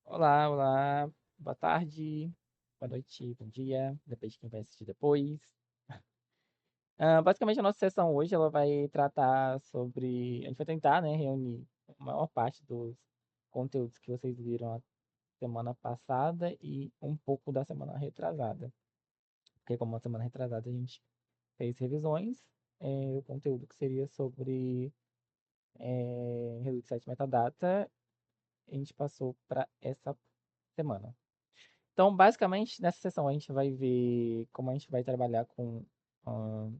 Olá, olá, boa tarde, boa noite, bom dia, depende de quem vai assistir depois. Basicamente, a nossa sessão hoje ela vai tratar sobre. A gente vai tentar, né, reunir a maior parte dos conteúdos que vocês viram a semana passada e um pouco da semana retrasada. Porque, como a semana retrasada a gente fez revisões, o conteúdo que seria sobre Redux 7 Metadata, a gente passou para essa semana. Então, basicamente, nessa sessão a gente vai ver como a gente vai trabalhar com ahn,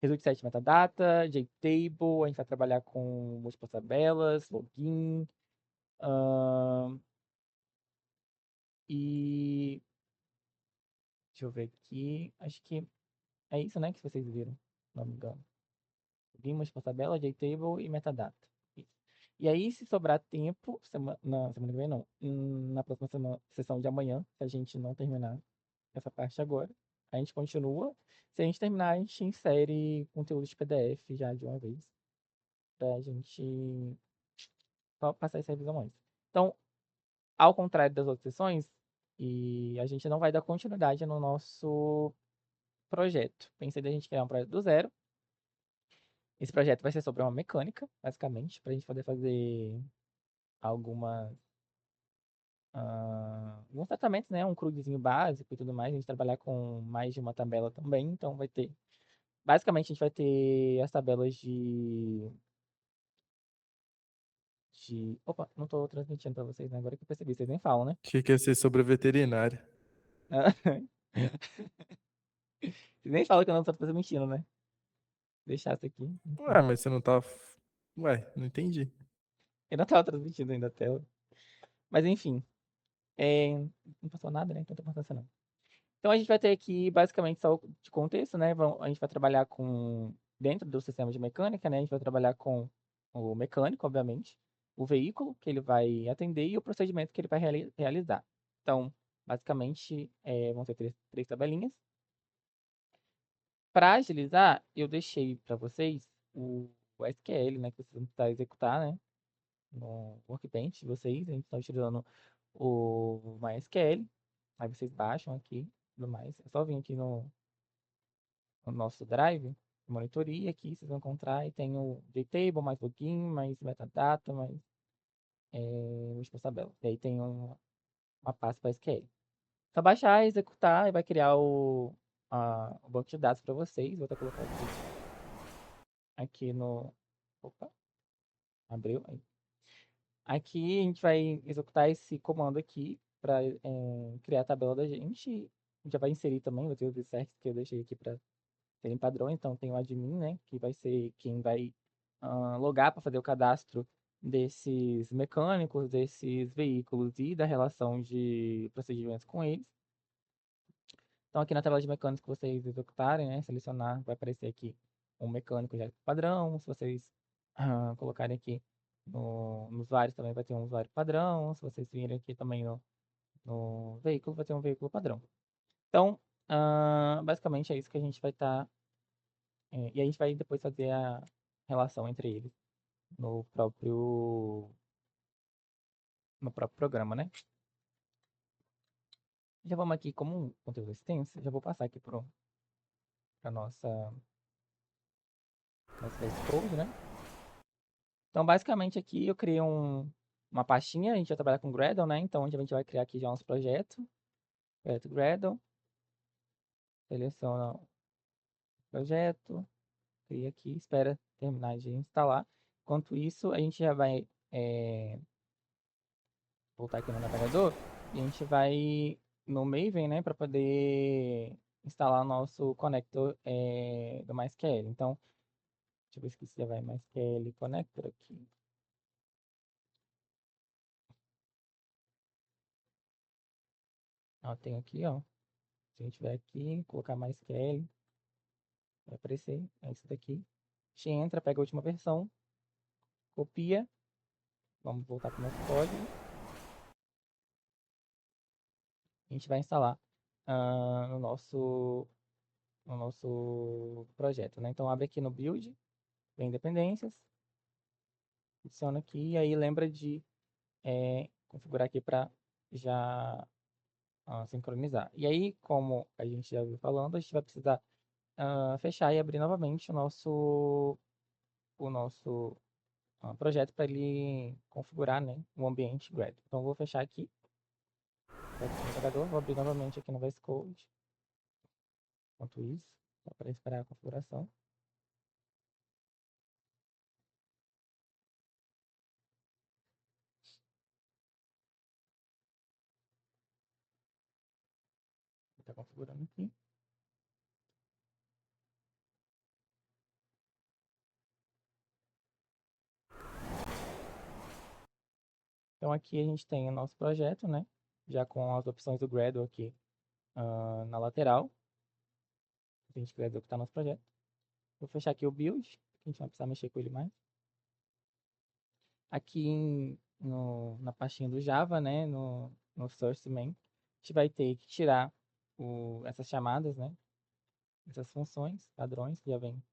Redux 7 metadata, JTable, a gente vai trabalhar com múltiplas tabelas, login, ahn, e deixa eu ver aqui, acho que é isso, né, que vocês viram, se não me engano. Login, múltiplas tabelas, JTable e metadata. Isso. E aí, se sobrar tempo, na semana que vem não, na próxima sessão de amanhã, se a gente não terminar essa parte agora. A gente continua. Se a gente terminar, a gente insere conteúdo de PDF já de uma vez. Pra gente só passar essa revisão antes. Então, ao contrário das outras sessões, e a gente não vai dar continuidade no nosso projeto. Pensei da gente criar um projeto do zero. Esse projeto vai ser sobre uma mecânica, basicamente, para a gente poder fazer algumas, alguns tratamentos, né? Um crudezinho básico e tudo mais. A gente trabalhar com mais de uma tabela também, então vai ter. Basicamente, a gente vai ter as tabelas de. Opa, não tô transmitindo pra vocês, né? Agora que eu percebi, vocês nem falam, né? Que quer ser sobre veterinária. Vocês nem falam que eu não tô transmitindo, né? Deixar isso aqui, Ué, enfim. mas você não tá. Ué, não entendi. Eu não tava transmitindo ainda a tela. Mas enfim, não passou nada, né? Então não tô passando não. Então a gente vai ter aqui basicamente só de contexto, né? A gente vai trabalhar com. Dentro do sistema de mecânica, né? A gente vai trabalhar com o mecânico, obviamente, o veículo que ele vai atender e o procedimento que ele vai realizar. Então, basicamente, vão ser três tabelinhas. Para agilizar, eu deixei para vocês o SQL, né? Que vocês vão precisar executar, né? No Workbench de vocês. A gente está utilizando o MySQL. Aí vocês baixam aqui e tudo mais. É só vir aqui no nosso Drive, monitoria aqui, vocês vão encontrar e tem o JTable, mais login, mais metadata, mais múltiplas tabelas. E aí tem uma pasta para SQL. Só baixar, executar e vai criar o banco de dados para vocês. Vou até colocar aqui no. Opa, abriu. Aí. Aqui a gente vai executar esse comando aqui para criar a tabela da gente. A gente já vai inserir também os certos que eu deixei aqui para terem padrões. Então tem o admin, né, que vai ser quem vai logar para fazer o cadastro desses mecânicos, desses veículos e da relação de procedimentos com eles. Então aqui na tabela de mecânicos que vocês executarem, né, selecionar, vai aparecer aqui um mecânico já padrão. Se vocês colocarem aqui no usuário também vai ter um usuário padrão. Se vocês virem aqui também no veículo, vai ter um veículo padrão. Então, basicamente é isso que a gente vai estar. E a gente vai depois fazer a relação entre eles no próprio programa, né? Já vamos aqui, como um conteúdo extenso, já vou passar aqui para nosso VS Code, né? Então, basicamente aqui eu criei uma pastinha, a gente vai trabalhar com Gradle, né? Então, a gente vai criar aqui já nosso projeto Gradle, seleciona o projeto, cria aqui, espera terminar de instalar. Enquanto isso, a gente já vai voltar aqui no navegador e a gente vai no Maven, né, para poder instalar o nosso connector do MySQL. Então, deixa eu ver se já vai MySQL connector aqui. Ó, tem aqui, ó. Se a gente tiver aqui, colocar MySQL, vai aparecer. É isso daqui. A gente entra, pega a última versão, copia. Vamos voltar para o nosso código. A gente vai instalar no nosso projeto, né? Então, abre aqui no build, vem dependências, adiciona aqui, e aí lembra de configurar aqui para já sincronizar. E aí, como a gente já viu falando, a gente vai precisar fechar e abrir novamente o nosso projeto para ele configurar, né, o ambiente Gradle. Então, eu vou fechar aqui, vai aqui no navegador, vou abrir novamente aqui no VS Code. Enquanto isso, só para esperar a configuração. Está configurando aqui. Então aqui a gente tem o nosso projeto, né? Já com as opções do Gradle aqui na lateral. A gente vai executar nosso projeto. Vou fechar aqui o build, que a gente vai precisar mexer com ele mais. Aqui na pastinha do Java, né? No source main, a gente vai ter que tirar essas chamadas, né? Essas funções, padrões que já vem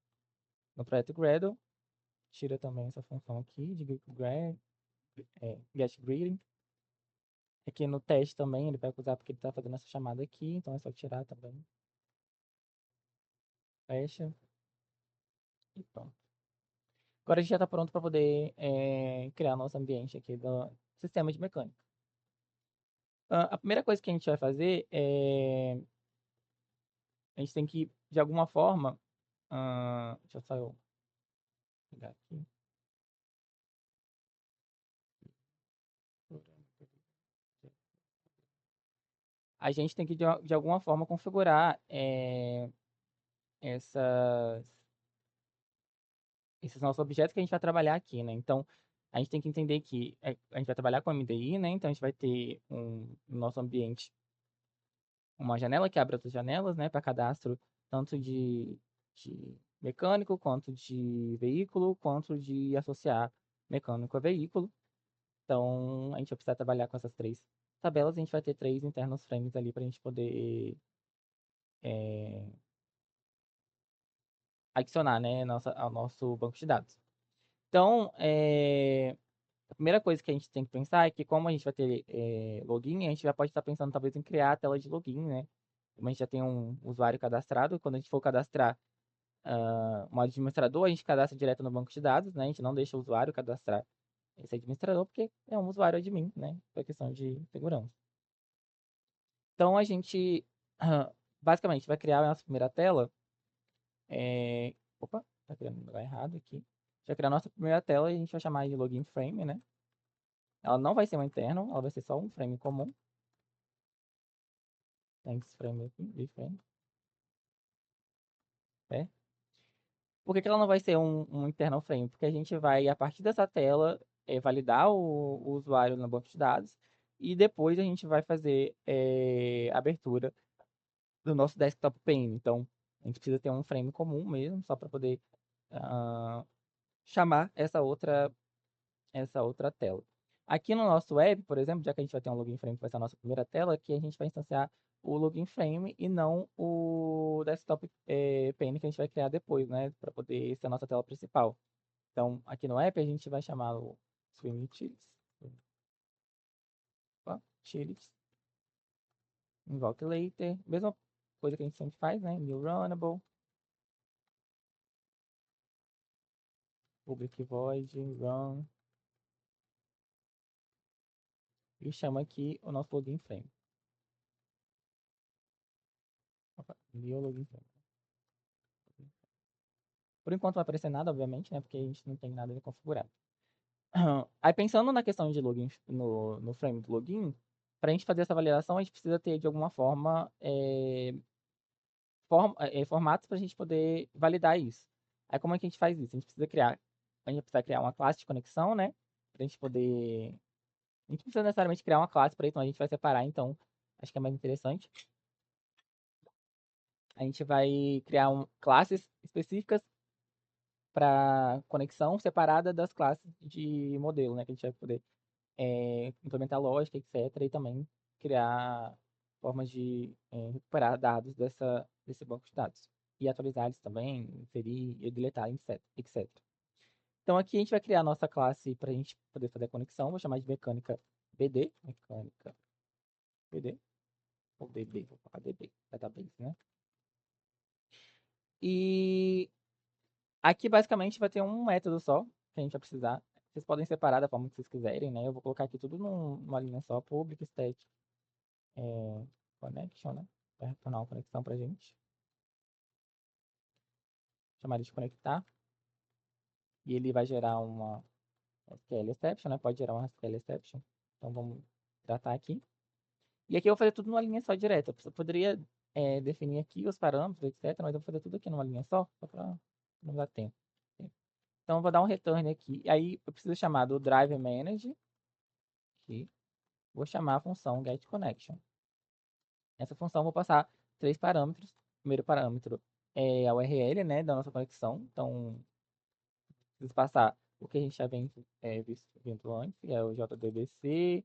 no projeto Gradle. Tira também essa função aqui de get greeting. Aqui no teste também ele vai usar porque ele está fazendo essa chamada aqui, então é só tirar também. Fecha e pronto. Agora a gente já está pronto para poder criar nosso ambiente aqui do sistema de mecânica. A primeira coisa que a gente vai fazer é a gente tem que, de alguma forma, deixa eu só eu pegar aqui. A gente tem que, de alguma forma, configurar essas esses nossos objetos que a gente vai trabalhar aqui, né? Então, a gente tem que entender que a gente vai trabalhar com MDI, né? Então, a gente vai ter no nosso ambiente uma janela que abre outras janelas, né? Para cadastro tanto de mecânico, quanto de veículo, quanto de associar mecânico a veículo. Então, a gente vai precisar trabalhar com essas três tabelas. A gente vai ter três internos frames ali para a gente poder é, adicionar, né? Ao nosso banco de dados. Então, a primeira coisa que a gente tem que pensar é que como a gente vai ter login, a gente já pode estar pensando talvez em criar a tela de login, né? Como a gente já tem um usuário cadastrado, quando a gente for cadastrar um administrador, a gente cadastra direto no banco de dados, né? A gente não deixa o usuário cadastrar esse administrador, porque é um usuário admin, né? Por questão de segurança. Então, a gente basicamente vai criar a nossa primeira tela. Opa, tá criando um lugar errado aqui. A gente vai criar a nossa primeira tela e a gente vai chamar de login frame, né? Ela não vai ser uma interno, ela vai ser só um frame comum. Thanks frame aqui, frame. É. Por que ela não vai ser um internal frame? Porque a gente vai, a partir dessa tela, validar o usuário no banco de dados e depois a gente vai fazer a abertura do nosso desktop pane. Então, a gente precisa ter um frame comum mesmo, só para poder chamar essa outra tela. Aqui no nosso web, por exemplo, já que a gente vai ter um login frame que vai ser a nossa primeira tela, aqui a gente vai instanciar o login frame e não o desktop pane que a gente vai criar depois, né, para poder ser a nossa tela principal. Então, aqui no app a gente vai chamar o swim utilities, utilities, invoke later, mesma coisa que a gente sempre faz, né, new runnable, public void, run, e chama aqui o nosso login frame. Opa, new login frame. Por enquanto não vai aparecer nada, obviamente, né? Porque a gente não tem nada configurado. Aí pensando na questão de login, no frame do login, para a gente fazer essa validação, a gente precisa ter, de alguma forma, formatos para a gente poder validar isso. Aí como é que a gente faz isso? A gente precisa criar uma classe de conexão, né? Para a gente poder... A gente não precisa necessariamente criar uma classe para isso, então a gente vai separar, então acho que é mais interessante. A gente vai criar classes específicas para conexão separada das classes de modelo, né? Que a gente vai poder implementar lógica, etc. E também criar formas de recuperar dados desse banco de dados. E atualizar eles também, inserir e deletar, etc. Então aqui a gente vai criar a nossa classe para a gente poder fazer a conexão. Vou chamar de mecânica BD, mecânica, BD, ou DB, vou colocar DB, database, né? E aqui basicamente vai ter um método só que a gente vai precisar. Vocês podem separar da forma que vocês quiserem, né? Eu vou colocar aqui tudo numa linha só, public static connection, né? Vai retornar uma conexão pra gente. Chamar ele de conectar. E ele vai gerar uma SQL exception, né? Pode gerar uma SQL exception. Então vamos tratar aqui. E aqui eu vou fazer tudo numa linha só direta. Eu poderia definir aqui os parâmetros, etc. Mas eu vou fazer tudo aqui numa linha só para não dar tempo. Então eu vou dar um return aqui. Aí eu preciso chamar do drive manage. Aqui. Vou chamar a função getConnection. Essa função eu vou passar três parâmetros. O primeiro parâmetro é a URL, né, da nossa conexão. Então, preciso passar o que a gente já vem vendo antes, que é o JDBC,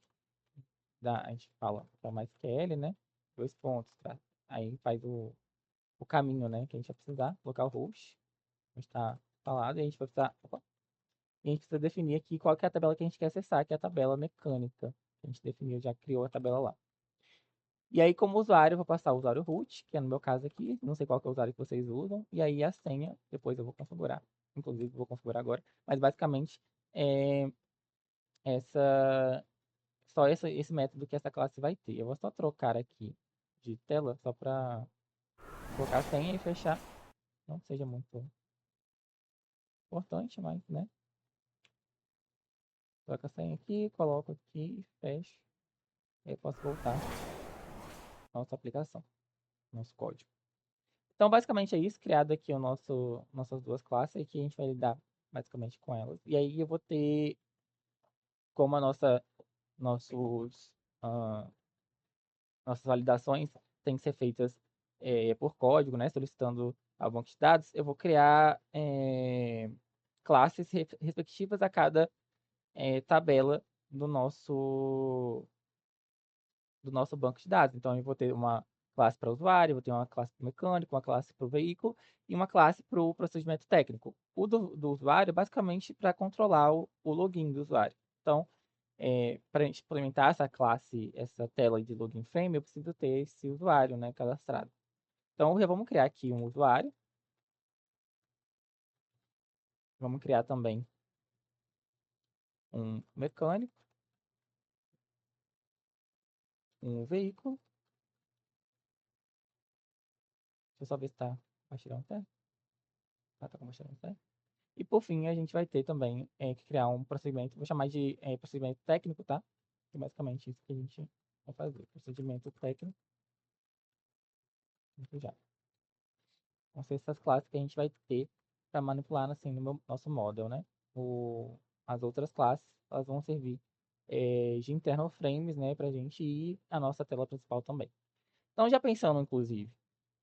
a gente fala para MySQL, né? Dois pontos, tá? Aí faz o caminho, né, que a gente vai precisar, localhost, onde está falado, e a gente vai precisar, opa, e a gente precisa definir aqui qual que é a tabela que a gente quer acessar, que é a tabela mecânica. A gente definiu, já criou a tabela lá. E aí, como usuário, eu vou passar o usuário root, que é no meu caso aqui, não sei qual que é o usuário que vocês usam, e aí a senha, depois eu vou configurar. Inclusive, vou configurar agora. Mas basicamente, é essa, só esse método que essa classe vai ter. Eu vou só trocar aqui de tela, só para colocar a senha e fechar. Não seja muito importante, mas, né? Coloco a senha aqui, coloco aqui, fecho. Aí eu posso voltar à nossa aplicação, nosso código. Então, basicamente é isso, criado aqui nossas duas classes, que a gente vai lidar basicamente com elas. E aí eu vou ter como nossos, ah, nossas validações têm que ser feitas por código, né, solicitando ao banco de dados, eu vou criar classes respectivas a cada tabela do nosso banco de dados. Então, eu vou ter uma classe para usuário, vou ter uma classe para o mecânico, uma classe para o veículo e uma classe para o procedimento técnico. O do usuário, basicamente, para controlar o login do usuário. Então, para a gente implementar essa classe, essa tela de login frame, eu preciso ter esse usuário, né, cadastrado. Então, já vamos criar aqui um usuário. Vamos criar também um mecânico, um veículo. Deixa eu só ver se está compartilhando até. Ah, tá compartilhando até. E por fim, a gente vai ter também que criar um procedimento, vou chamar de procedimento técnico, tá? Que é basicamente isso que a gente vai fazer. Procedimento técnico, já. Vão ser essas classes que a gente vai ter para manipular assim, no nosso model, né? As outras classes, elas vão servir de internal frames, né? Para a gente e a nossa tela principal também. Então, já pensando, inclusive,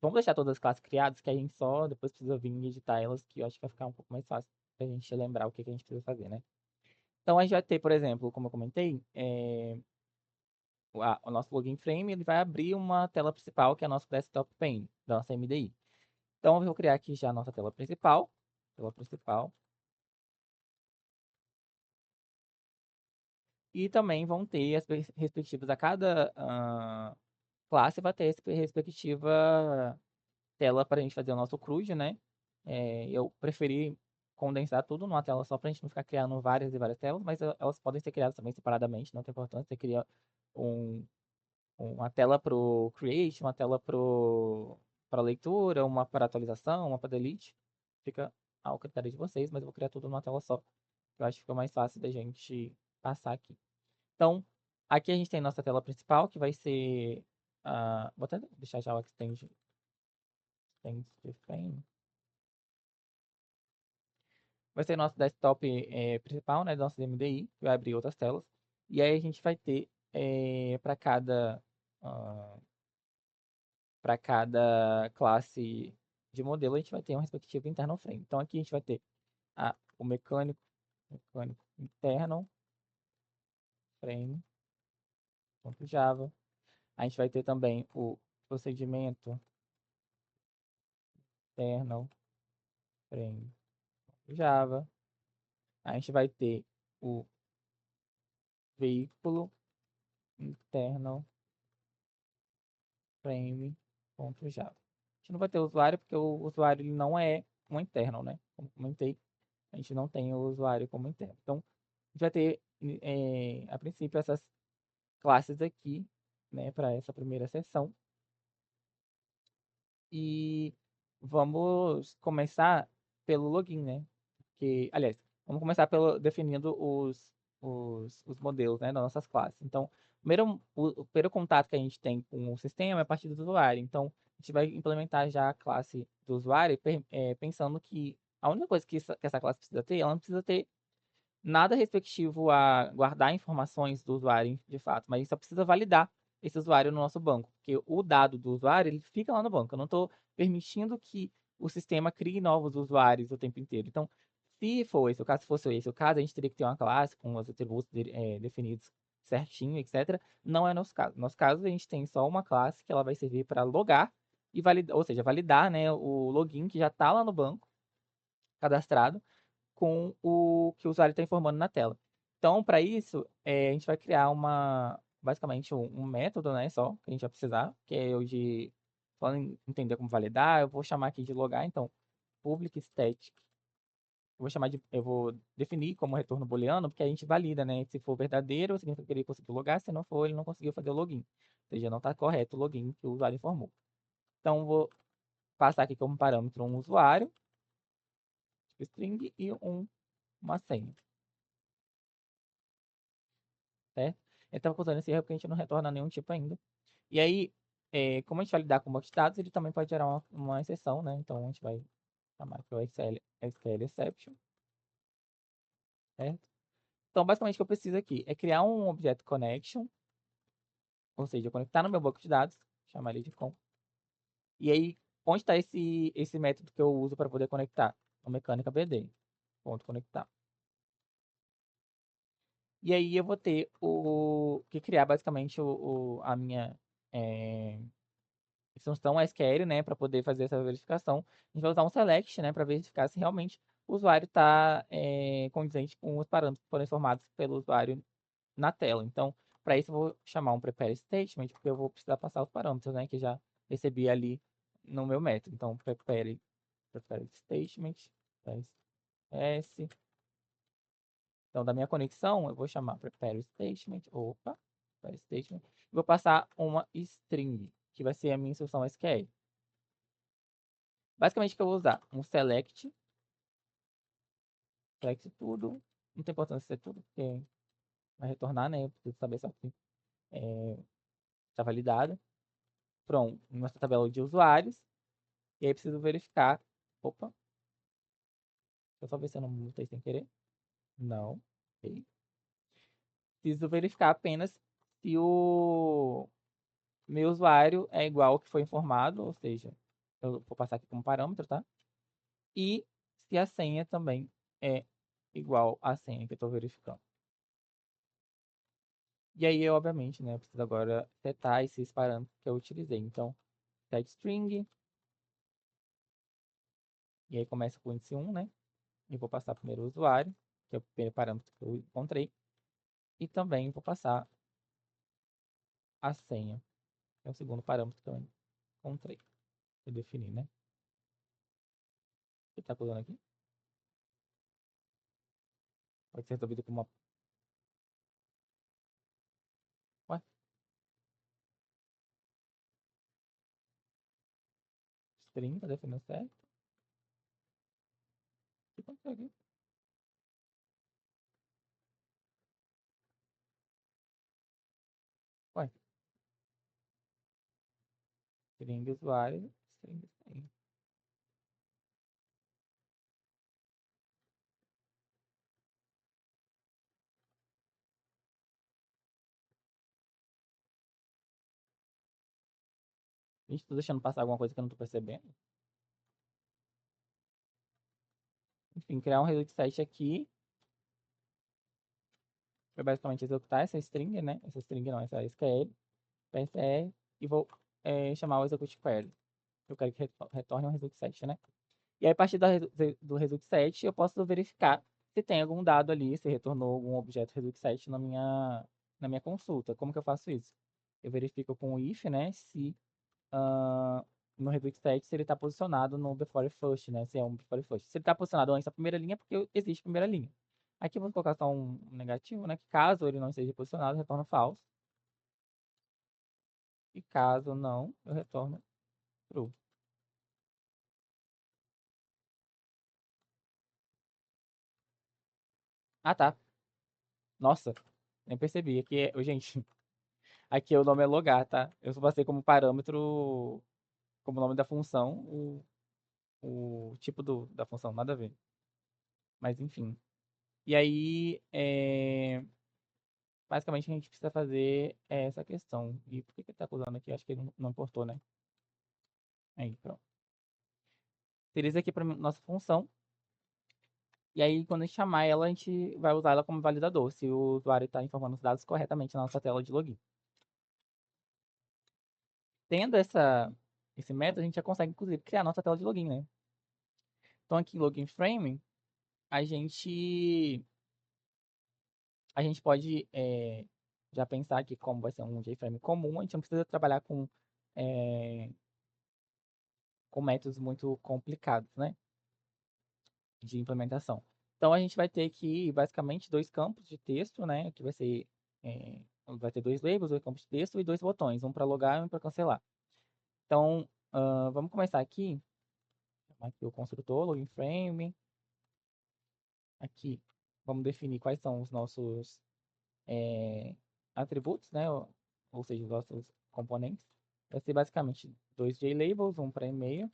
vamos deixar todas as classes criadas, que a gente só depois precisa vir e editar elas, que eu acho que vai ficar um pouco mais fácil para a gente lembrar o que a gente precisa fazer, né? Então, a gente vai ter, por exemplo, como eu comentei, o nosso login frame ele vai abrir uma tela principal, que é a nossa desktop pane, da nossa MDI. Então, eu vou criar aqui já a nossa tela principal. Tela principal. E também vão ter as respectivas, a cada classe vai ter a respectiva tela para a gente fazer o nosso CRUD, né? Eu preferi condensar tudo numa tela só para a gente não ficar criando várias e várias telas, mas elas podem ser criadas também separadamente, não tem importância. Você cria um, uma tela para o create, uma tela para leitura, uma para atualização, uma para delete. Fica ao critério de vocês, mas eu vou criar tudo numa tela só. Eu acho que fica mais fácil da gente passar aqui. Então, aqui a gente tem nossa tela principal, que vai ser. Vou até deixar já o extend frame. Vai ser nosso desktop principal, né? Nosso MDI, que vai abrir outras telas. E aí a gente vai ter para ah, cada classe de modelo, a gente vai ter um respectivo internal frame. Então aqui a gente vai ter o mecânico internal frame.java. A gente vai ter também o procedimento internal frame.java. A gente vai ter o veículo internal frame.java. A gente não vai ter usuário porque o usuário ele não é um internal, né? Como comentei, a gente não tem o usuário como interno. Então, a gente vai ter, a princípio, essas classes aqui, né, para essa primeira sessão. E vamos começar pelo login, né? Que, aliás, vamos começar pelo definindo os modelos, né, das nossas classes. Então, o primeiro contato que a gente tem com o sistema é a partir do usuário. Então, a gente vai implementar já a classe do usuário, pensando que a única coisa que essa classe precisa ter, ela não precisa ter nada respectivo a guardar informações do usuário, de fato, mas a gente só precisa validar esse usuário no nosso banco, porque o dado do usuário ele fica lá no banco. Eu não estou permitindo que o sistema crie novos usuários o tempo inteiro. Então, se for esse o caso, se fosse esse o caso, a gente teria que ter uma classe com os atributos definidos certinho, etc. Não é nosso caso. No nosso caso, a gente tem só uma classe que ela vai servir para logar e validar, ou seja, validar, né, o login que já está lá no banco cadastrado com o que o usuário está informando na tela. Então, para isso, a gente vai criar basicamente um método, né, só, que a gente vai precisar, que é o de, falando em entender como validar, eu vou chamar aqui de logar, então, public static, eu vou definir como retorno booleano, porque a gente valida, né, se for verdadeiro, significa que ele conseguiu logar, se não for, ele não conseguiu fazer o login, ou seja, não está correto o login que o usuário informou. Então, vou passar aqui como parâmetro um usuário, tipo string, e uma senha. Certo? Ele estava usando esse erro porque a gente não retorna nenhum tipo ainda. E aí, como a gente vai lidar com banco de dados, ele também pode gerar uma exceção, né? Então, a gente vai chamar aqui o SQL exception, certo? Então, basicamente, o que eu preciso aqui é criar um objeto connection, ou seja, conectar no meu banco de dados, chamar ele de com. E aí, onde está esse método que eu uso para poder conectar? O mecânica BD, ponto conectar. E aí eu vou ter que criar basicamente a minha instrução SQL, né, para poder fazer essa verificação. A gente vai usar um select, né, para verificar se realmente o usuário está condizente com os parâmetros que foram informados pelo usuário na tela. Então, para isso eu vou chamar um prepare statement, porque eu vou precisar passar os parâmetros, né, que já recebi ali no meu método. Então, prepare statement, s. Então, da minha conexão, eu vou chamar prepare statement, prepare statement, e vou passar uma string, que vai ser a minha instrução SQL. Basicamente, o que eu vou usar? Um select tudo. Não tem importância ser tudo, porque vai retornar, né? Eu preciso saber só que está validado. Pronto, nossa tabela de usuários. E aí preciso verificar. Opa, deixa eu só ver se eu não mutei sem querer. Não. Ok. Preciso verificar apenas se o meu usuário é igual ao que foi informado, ou seja, eu vou passar aqui como parâmetro, tá? E se a senha também é igual à senha que eu estou verificando. E aí, obviamente, né, eu preciso agora setar esses parâmetros que eu utilizei. Então, set string, e aí começa com o índice 1, né? E vou passar primeiro o usuário, que é o primeiro parâmetro que eu encontrei. E também vou passar a senha, que é o segundo parâmetro que eu encontrei. Eu defini, né? O que está pulando aqui? Pode ser resolvido com uma... Ué, string, tá definindo certo. O que aconteceu aqui? Ué, string usuário, string senha. Gente, tô deixando passar alguma coisa que eu não tô percebendo. Enfim, criar um result set aqui. Vai basicamente executar essa string, né? Essa string não, essa SQL, PSR, e vou chamar o execute query. Eu quero que retorne um result set, né? E aí, a partir do result set, eu posso verificar se tem algum dado ali, se retornou algum objeto result set na minha consulta. Como que eu faço isso? Eu verifico com o if, né, se ah, no Redux Text se ele está posicionado no before first, né, se é um before first. Se ele está posicionado antes da primeira linha, é porque existe primeira linha. Aqui eu vou colocar só um negativo, né, que caso ele não esteja posicionado, retorna false. E caso não, eu retorno true. Ah, tá. Nossa, nem percebi. Aqui é, gente, aqui o nome é logar, tá? Eu só passei como parâmetro, como nome da função, o tipo da função, nada a ver. Mas enfim. E aí, basicamente, o que a gente precisa fazer é essa questão. E por que que ele tá usando aqui? Acho que ele não importou, né? Aí, pronto. Utiliza aqui para nossa função. E aí, quando a gente chamar ela, a gente vai usar ela como validador, se o usuário está informando os dados corretamente na nossa tela de login. Tendo esse método, a gente já consegue, inclusive, criar a nossa tela de login, né? Então, aqui em Login Frame, a gente, a gente pode já pensar aqui como vai ser um JFrame comum. A gente não precisa trabalhar eh, com métodos muito complicados, né? De implementação. Então, a gente vai ter aqui, basicamente, dois campos de texto, né? Que vai ter dois labels, dois campos de texto e dois botões, um para logar e um para cancelar. Então, vamos começar aqui. Aqui o construtor, login frame. Aqui, vamos definir quais são os nossos atributos, né? Ou seja, os nossos componentes. Vai ser basicamente dois JLabels, um para e-mail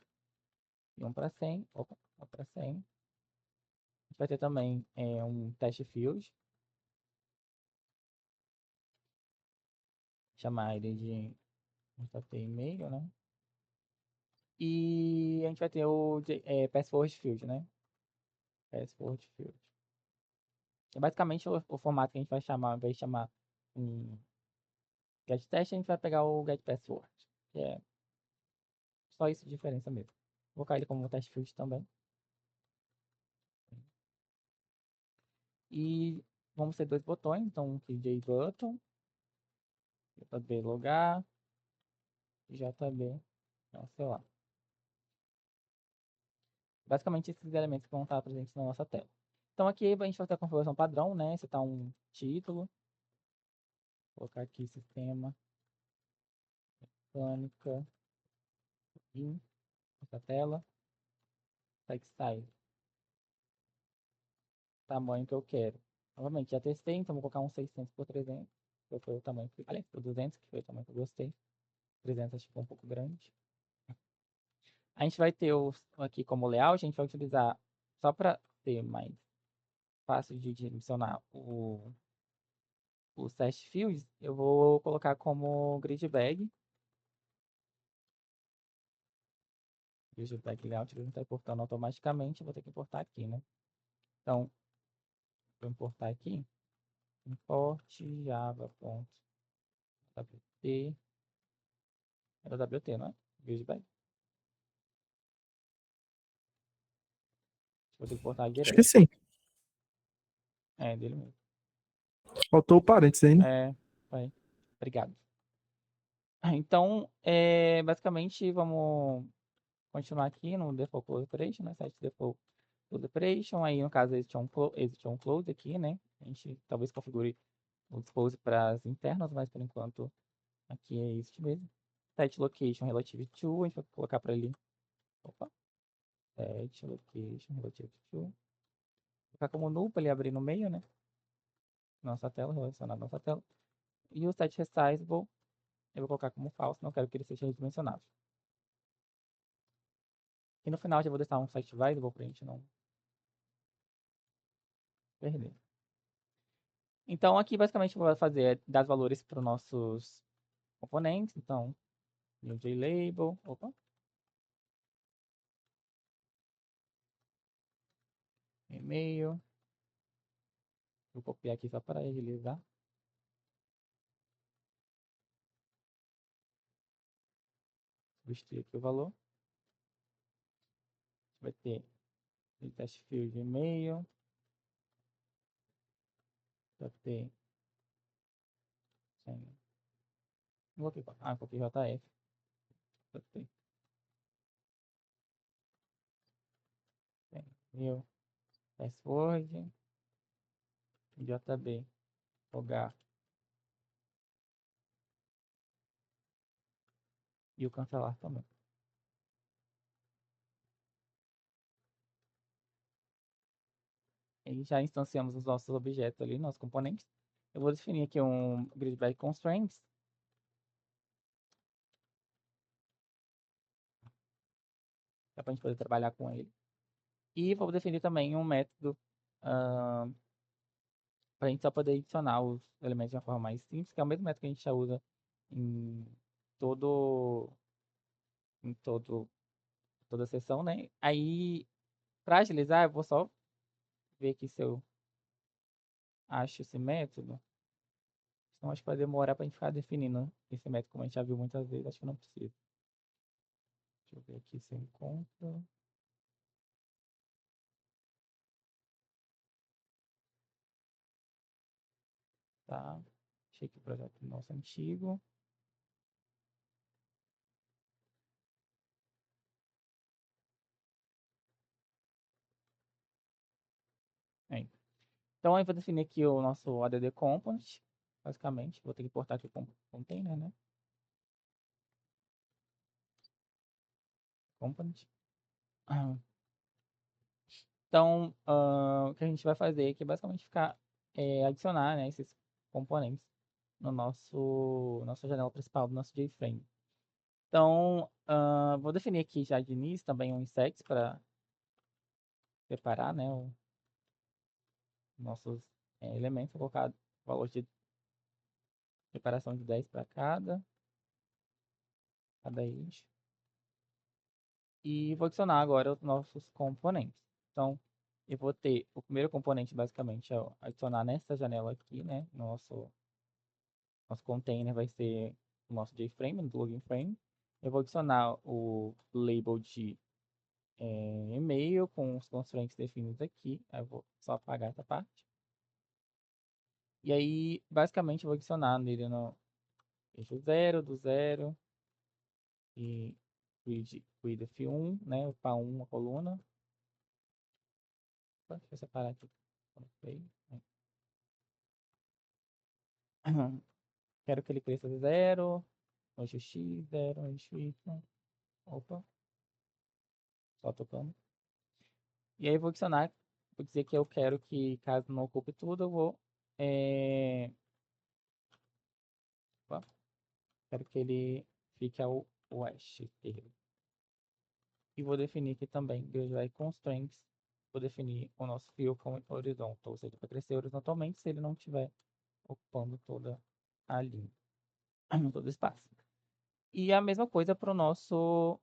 e um para 100. Opa, um para 100. A gente vai ter também um test field, chamar ele de e-mail, né? E a gente vai ter o password field, né? Password field. É basicamente o formato que a gente vai chamar, ao invés de chamar um get test, a gente vai pegar o get password. Que é só isso de diferença mesmo. Vou colocar ele como test field também. E vamos ter dois botões, então aqui JButton, JB logar, JB cancelar. Basicamente esses elementos que vão estar presentes na nossa tela. Então aqui a gente vai ter a configuração padrão, né? Você tá um título, vou colocar aqui sistema, mecânica, in, essa tela, text size, tamanho que eu quero. Novamente, já testei, então vou colocar um 600 por 300, que foi o tamanho que, aliás, por 200, que foi o tamanho que eu gostei. 300 acho que ficou um pouco grande. A gente vai ter aqui como layout, a gente vai utilizar, só para ter mais fácil de dimensionar os test fields, eu vou colocar como grid bag. Grid bag layout ele não está importando automaticamente, eu vou ter que importar aqui, né? Então, vou importar aqui, import java.wt, era WT, não é? Grid bag. Vou ter que importar Acho que direto. sim. É, dele mesmo. Faltou o parênteses aí, né? Vai. Obrigado. Então, basicamente, vamos continuar aqui no default close operation, né? Set default close operation. Aí, no caso, existe um close aqui, né? A gente talvez configure o close para as internas, mas por enquanto aqui é isso mesmo. Set location relative to, a gente vai colocar para ele. Opa, set location relative to. Vou colocar como null para ele abrir no meio, né? Nossa tela, relacionado à nossa tela. E o set resizable, eu vou colocar como false, não quero que ele seja redimensionado. E no final já vou deixar um set variable para a gente não perder. Então, aqui basicamente o que vai fazer é dar valores para os nossos componentes. Então, no JLabel, opa, e-mail. Vou copiar aqui só para agilizar. Substituir aqui o valor. Vai ter o test field de e-mail. Vai ter Coloquei, coloquei JF. Botei. Meu password, JB, jogar e o cancelar também. E já instanciamos os nossos objetos ali, nossos componentes. Eu vou definir aqui um grid by constraints. Para a gente poder trabalhar com ele. E vou definir também um método para a gente só poder adicionar os elementos de uma forma mais simples, que é o mesmo método que a gente já usa em todo, em todo, toda a sessão, né? Aí, para agilizar, eu vou só ver aqui se eu acho esse método. Senão acho que vai demorar para a gente ficar definindo esse método, como a gente já viu muitas vezes, acho que não precisa. Deixa eu ver aqui se eu encontro. Tá. Achei que o projeto nosso antigo. É. Então, eu vou definir aqui o nosso add component, basicamente. Vou ter que importar aqui o container, né? Component. Então, o que a gente vai fazer aqui é basicamente ficar, adicionar, né, esses componentes no nossa janela principal do nosso JFrame. Então, vou definir aqui já de início também um inset para separar, né, os nossos elementos. Vou colocar valor de separação de 10 para cada eixo. E vou adicionar agora os nossos componentes. Então, eu vou ter o primeiro componente, basicamente, é adicionar nessa janela aqui, né? Nosso container vai ser o nosso JFrame, do login frame. Eu vou adicionar o label de e-mail com os constraints definidos aqui. Aí eu vou só apagar essa parte. E aí, basicamente, eu vou adicionar nele no eixo 0, do 0 e grid F1, né? O PA1, a coluna. Deixa eu separar aqui. Ok. Quero que ele cresça de 0, eixo X, 0, eixo Y. Opa, só tocando. E aí eu vou adicionar, vou dizer que eu quero que, caso não ocupe tudo, eu vou. Opa, quero que ele fique ao oeste esquerdo. E vou definir aqui também, grid constraints. Vou definir o nosso fio como horizontal, ou seja, para crescer horizontalmente se ele não estiver ocupando toda a linha, todo o espaço. E a mesma coisa para o nosso.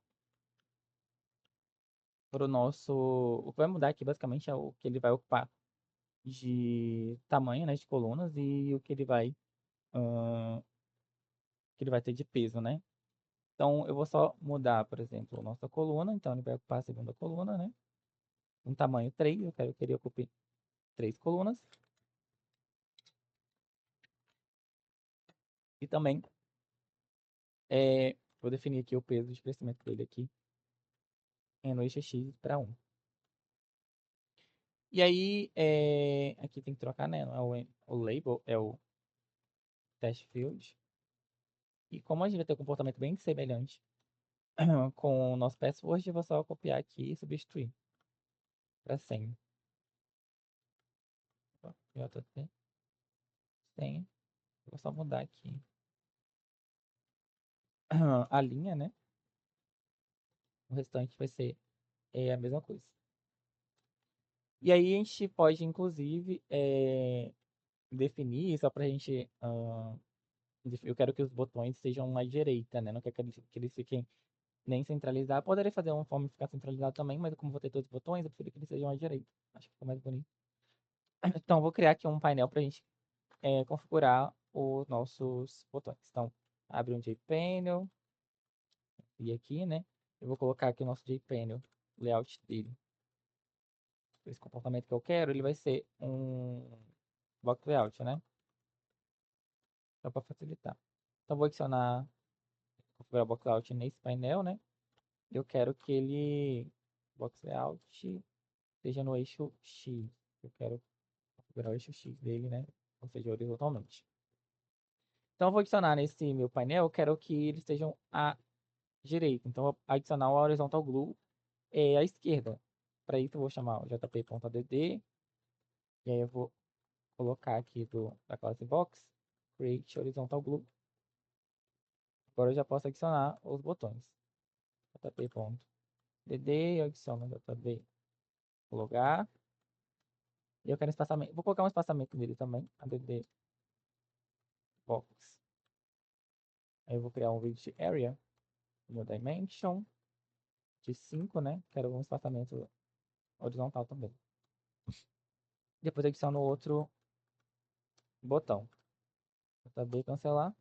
O que vai mudar aqui basicamente é o que ele vai ocupar de tamanho, né, de colunas e o que ele vai ter de peso, né? Então eu vou só mudar, por exemplo, a nossa coluna, então ele vai ocupar a segunda coluna, né? Um tamanho 3, eu quero que ele ocupe 3 colunas. E também vou definir aqui o peso de crescimento dele aqui no eixo X para 1. E aí, aqui tem que trocar, né? Não é o label, é o test field. E como a gente vai ter um comportamento bem semelhante com o nosso password, eu vou só copiar aqui e substituir para 100. JT, 100. Vou só mudar aqui a linha, né? O restante vai ser a mesma coisa. E aí a gente pode, inclusive, definir, só para a gente. Eu quero que os botões sejam à direita, né? Não quero que eles fiquem nem centralizados. Poderia fazer uma forma de ficar centralizado também, mas como vou ter todos os botões, eu prefiro que eles sejam à direita. Acho que fica mais bonito. Então, vou criar aqui um painel para a gente configurar os nossos botões. Então, abre um JPanel. E aqui, né? Eu vou colocar aqui o nosso JPanel, o layout dele. Esse comportamento que eu quero, ele vai ser um box layout, né? só para facilitar. Então, vou adicionar, configurar o box layout nesse painel, né? Eu quero que ele, box layout, seja no eixo X. Eu quero configurar o eixo X dele, né? Ou seja, horizontalmente. Então, eu vou adicionar nesse meu painel, eu quero que eles estejam à direita. Então, eu vou adicionar o horizontal glue à esquerda. Para isso, eu vou chamar o jp.add. E aí, eu vou colocar aqui da classe box, create horizontal glue. Agora eu já posso adicionar os botões. jp.dd, eu adiciono jb lugar. E eu quero espaçamento. Vou colocar um espaçamento nele também. Add box. Aí eu vou criar um widget area. No dimension de 5, né? Quero um espaçamento horizontal também. Depois eu adiciono outro botão. jb cancelar.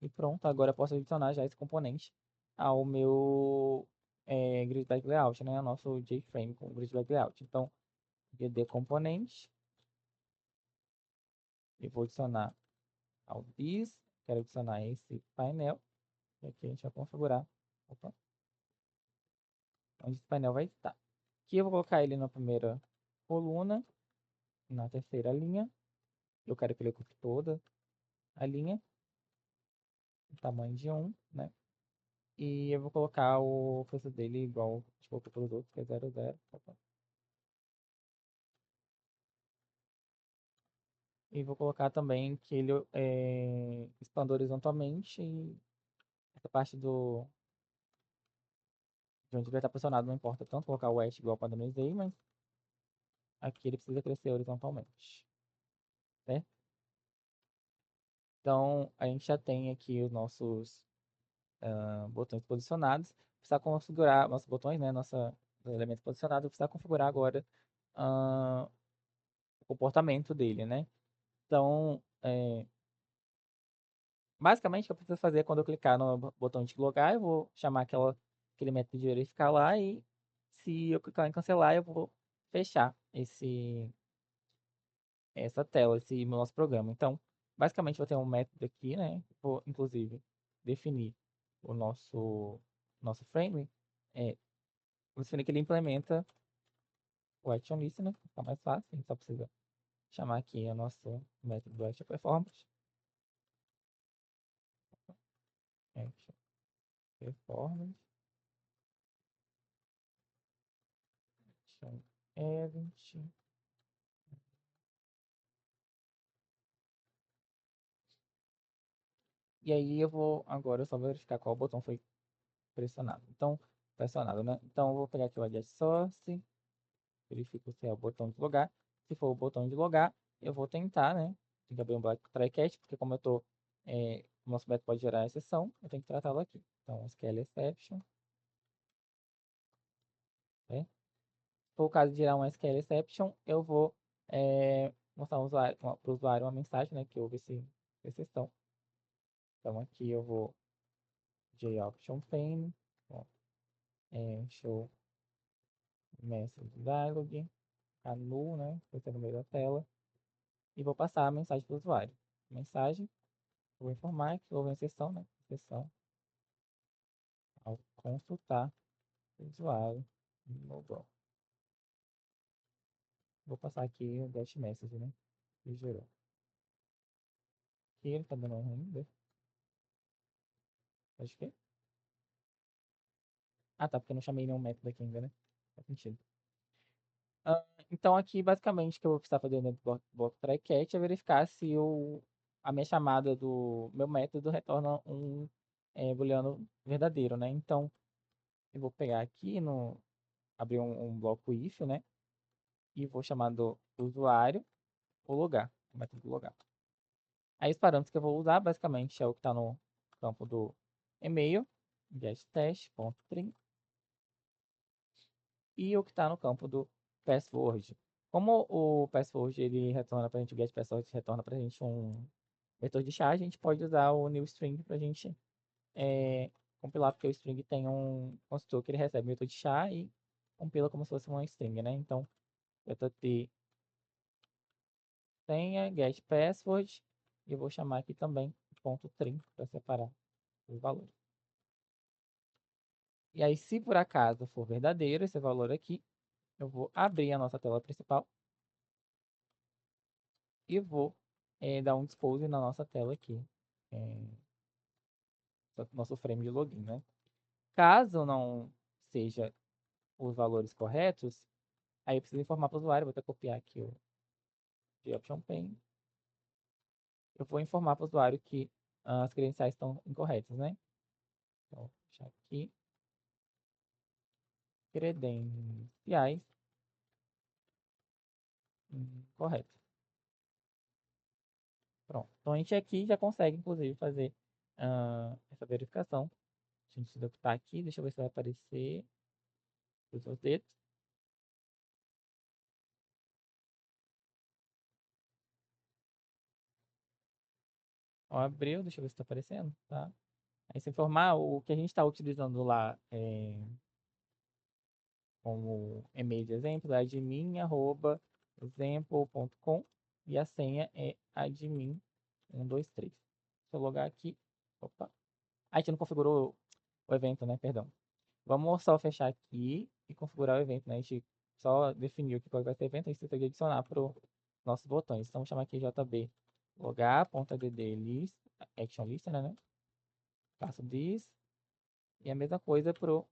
E pronto. Agora eu posso adicionar já esse componente ao meu grid back layout, né? O nosso JFrame com grid back layout. Então, gd componente. E vou adicionar ao this. Quero adicionar esse painel. E aqui a gente vai configurar. Opa, onde esse painel vai estar. Aqui eu vou colocar ele na primeira coluna. Na terceira linha. Eu quero que ele ocupe toda a linha. Tamanho de 1, né? E eu vou colocar o preço dele igual tipo, para os outros, que é 00. Opa. E vou colocar também que ele expanda horizontalmente. E essa parte de onde ele vai estar posicionado não importa tanto. Colocar o hash igual padronizei, mas aqui ele precisa crescer horizontalmente. Certo? Então, a gente já tem aqui os nossos botões posicionados. Precisa configurar nossos botões, né? Nossa, os elementos posicionados. Precisa configurar agora ah, o comportamento dele, né? Então, basicamente, o que eu preciso fazer é quando eu clicar no botão de logar, eu vou chamar aquele método de verificar lá e se eu clicar em cancelar, eu vou fechar essa tela, esse nosso programa. Então, basicamente, vou ter um método aqui, né? Vou, inclusive, definir o nosso frame. Vou definir que ele implementa o action listener, fica mais fácil. A gente só precisa chamar aqui o nosso método do action performance. Action performance. Action event. E aí eu vou agora só verificar qual botão foi pressionado. Então, pressionado, né? Então eu vou pegar aqui o adjust source, verifico se é o botão de logar. Se for o botão de logar, eu vou tentar, né? Tem que abrir um bloco try catch, porque como eu tô, o nosso método pode gerar exceção, eu tenho que tratá-lo aqui. Então, SQL exception, né? Se for o caso de gerar um SQL exception, eu vou mostrar para o usuário uma mensagem, né? Que houve essa exceção. Então aqui eu vou JOption pane, show message dialog, a null, né? Vai ser no meio da tela. E vou passar a mensagem para o usuário. Mensagem, vou informar que houve uma exceção, né? Exceção ao consultar o usuário no bloco. Vou passar aqui o dash message, né? Que gerou. Aqui ele tá dando um ainda. Acho que. Ah, tá, porque eu não chamei nenhum método aqui ainda, né? Faz sentido. Então aqui basicamente o que eu vou precisar fazer dentro do bloco try catch é verificar se a minha chamada do meu método retorna um booleano verdadeiro, né? Então eu vou pegar aqui abrir um bloco if, né? E vou chamar do usuário o logar, o método logar. Aí os parâmetros que eu vou usar basicamente é o que está no campo do e-mail, getTest.trim, e o que está no campo do password. Como o password ele retorna para a gente, o getPassword retorna para a gente um vetor de char, a gente pode usar o newString para a gente compilar, porque o string tem um construtor que ele recebe o vetor de char e compila como se fosse uma string, né? Então, vetor t senha, getPassword, E eu vou chamar aqui também ponto trim para separar os valores. E aí, se por acaso for verdadeiro esse valor aqui, eu vou abrir a nossa tela principal e vou dar um dispose na nossa tela aqui, nosso frame de login, né? Caso não seja os valores corretos, aí eu preciso informar para o usuário, vou até copiar aqui o de Option Pane. Eu vou informar para o usuário que as credenciais estão incorretas, né? Então, vou deixar aqui, credenciais incorretas. Pronto. Então a gente aqui já consegue, inclusive, fazer essa verificação. A gente executar aqui, deixa eu ver se vai aparecer os seus dedos. Ó, abriu, deixa eu ver se está aparecendo, tá? Aí se informar o que a gente está utilizando lá como e-mail de exemplo, é admin@example.com e a senha é admin123. Deixa eu logar aqui. Opa. A gente não configurou o evento, né? Perdão. Vamos só fechar aqui e configurar o evento, né? A gente só definiu aqui qual vai ser o evento, a gente precisa adicionar para os nossos botões. Então, vamos chamar aqui JB logar.add list, action listener, né? Faço this. E a mesma coisa para o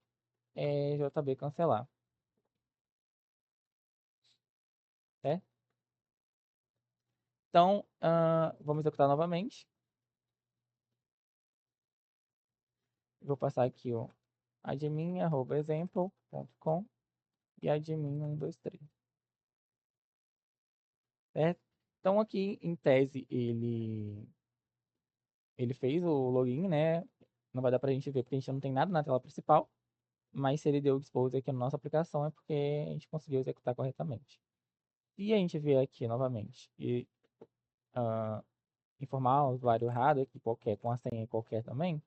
JB cancelar, certo? Então, vamos executar novamente. Vou passar aqui o admin@example.com e admin123, certo? Então, aqui, em tese, ele fez o login, né? Não vai dar pra gente ver porque a gente não tem nada na tela principal, mas se ele deu o expose aqui na nossa aplicação é porque a gente conseguiu executar corretamente. Se a gente vier aqui novamente e ah, informar o usuário errado aqui qualquer, com a senha qualquer também,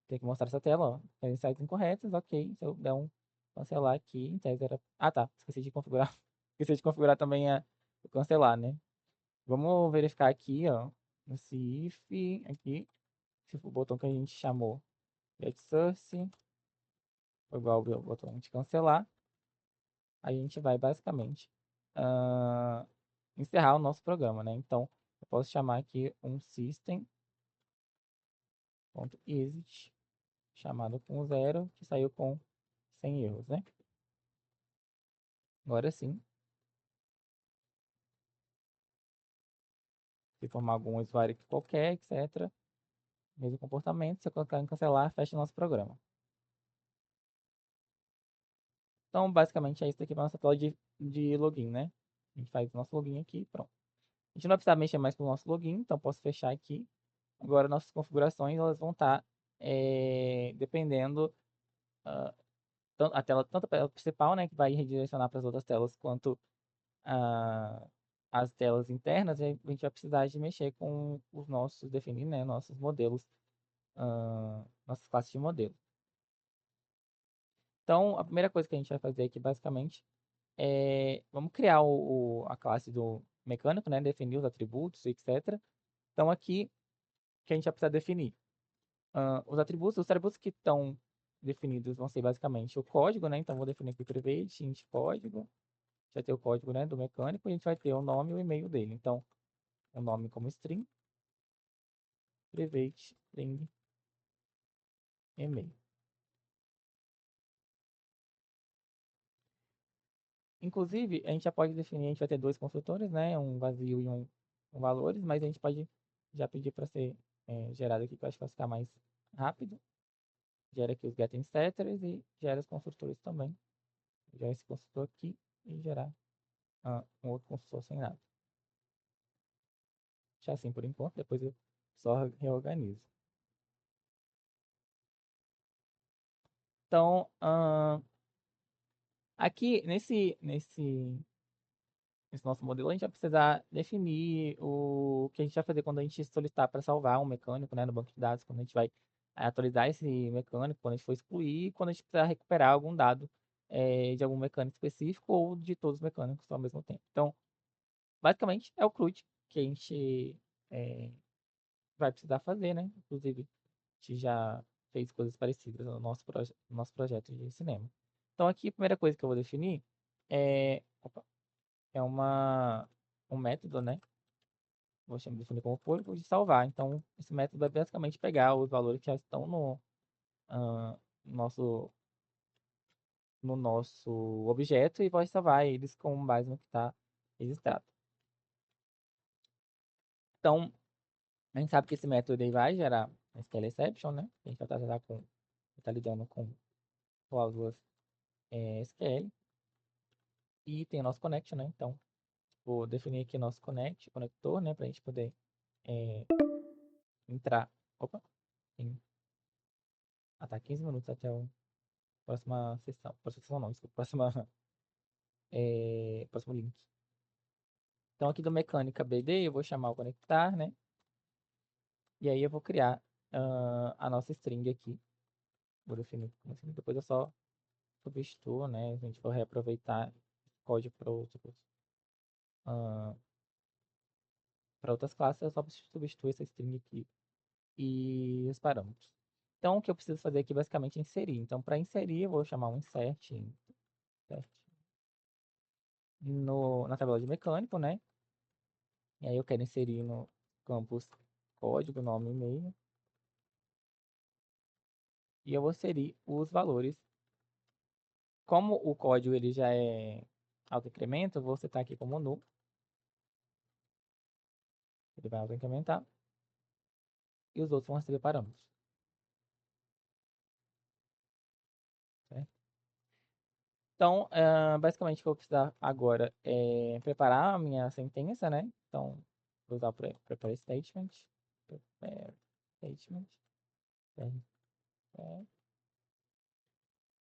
tem que mostrar essa tela, ó. Tem sites incorretos, ok. Se eu der um cancelar aqui, em tese era. Ah, tá. Esqueci de configurar. Esqueci de configurar também o cancelar, né? Vamos verificar aqui, ó. Nesse if, aqui. Se o botão que a gente chamou get source, foi igual o botão de cancelar. A gente vai basicamente ah, encerrar o nosso programa, né? Então, eu posso chamar aqui um system.exit, chamado com zero, que saiu com 100 erros, né? Agora sim, se formar algum usuário qualquer, etc., mesmo comportamento, se eu colocar em cancelar, fecha o nosso programa. Então, basicamente, é isso aqui para nossa tela de login, né? A gente faz o nosso login aqui, pronto. A gente não vai precisar mexer mais com o nosso login, então posso fechar aqui. Agora, nossas configurações, elas vão estar dependendo a tela, tanto a tela principal, né, que vai redirecionar para as outras telas, quanto as telas internas, a gente vai precisar de mexer com os nossos, definir, né, nossos modelos, nossas classes de modelo. Então, a primeira coisa que a gente vai fazer aqui, basicamente, vamos criar a classe do mecânico, né, definir os atributos, etc. Então, aqui, que a gente vai precisar definir os atributos que estão definidos vão ser basicamente o código, né? Então, vou definir aqui private, int código, já ter o código, né, do mecânico, e a gente vai ter o nome e o e-mail dele. Então, o nome como string, private string e-mail. Inclusive, a gente já pode definir, a gente vai ter dois construtores, né? Um vazio e um com valores, mas a gente pode já pedir para ser gerado aqui, que eu acho que vai ficar mais rápido. Gera aqui os getting setters e gera os construtores também. Gera esse construtor aqui e gerar um outro construtor sem nada. Deixar assim por enquanto, depois eu só reorganizo. Então, aqui nesse nosso modelo, a gente vai precisar definir o que a gente vai fazer quando a gente solicitar para salvar um mecânico, né, no banco de dados, quando a gente vai atualizar esse mecânico, quando a gente for excluir, quando a gente precisar recuperar algum dado de algum mecânico específico ou de todos os mecânicos ao mesmo tempo. Então, basicamente, é o CRUD que a gente vai precisar fazer, né? Inclusive, a gente já fez coisas parecidas no nosso projeto de cinema. Então, aqui a primeira coisa que eu vou definir opa, é um método, né? Vou definir como público de salvar. Então, esse método vai basicamente pegar os valores que já estão ah, nosso, no nosso objeto e vai salvar eles com base no que está registrado. Então, a gente sabe que esse método aí vai gerar a SQL exception, né? A gente vai tá lidando com cláusulas SQL e tem o nosso connection, né? Então, vou definir aqui nosso conector, né? Para a gente poder é, entrar. Opa, tem até 15 minutos até a próxima sessão. Próxima sessão não, desculpa, próximo link. Então, aqui do mecânica BD, eu vou chamar o conectar, né? E aí eu vou criar a nossa string aqui. Vou definir como assim, depois eu só substituo, né? Se a gente for reaproveitar código ah, para outras classes, eu só substituo essa string aqui e os parâmetros. Então, o que eu preciso fazer aqui basicamente é inserir. Então, para inserir, eu vou chamar um insert na tabela de mecânico, né? E aí eu quero inserir no campus código, nome e e-mail. E eu vou inserir os valores. Como o código ele já é auto-incremento, eu vou setar aqui como null. Ele vai auto-incrementar. E os outros vão receber parâmetros. Certo? Então, basicamente, o que eu vou precisar agora é preparar a minha sentença, né? Então, vou usar o prepare statement. Prepare statement. Prepare.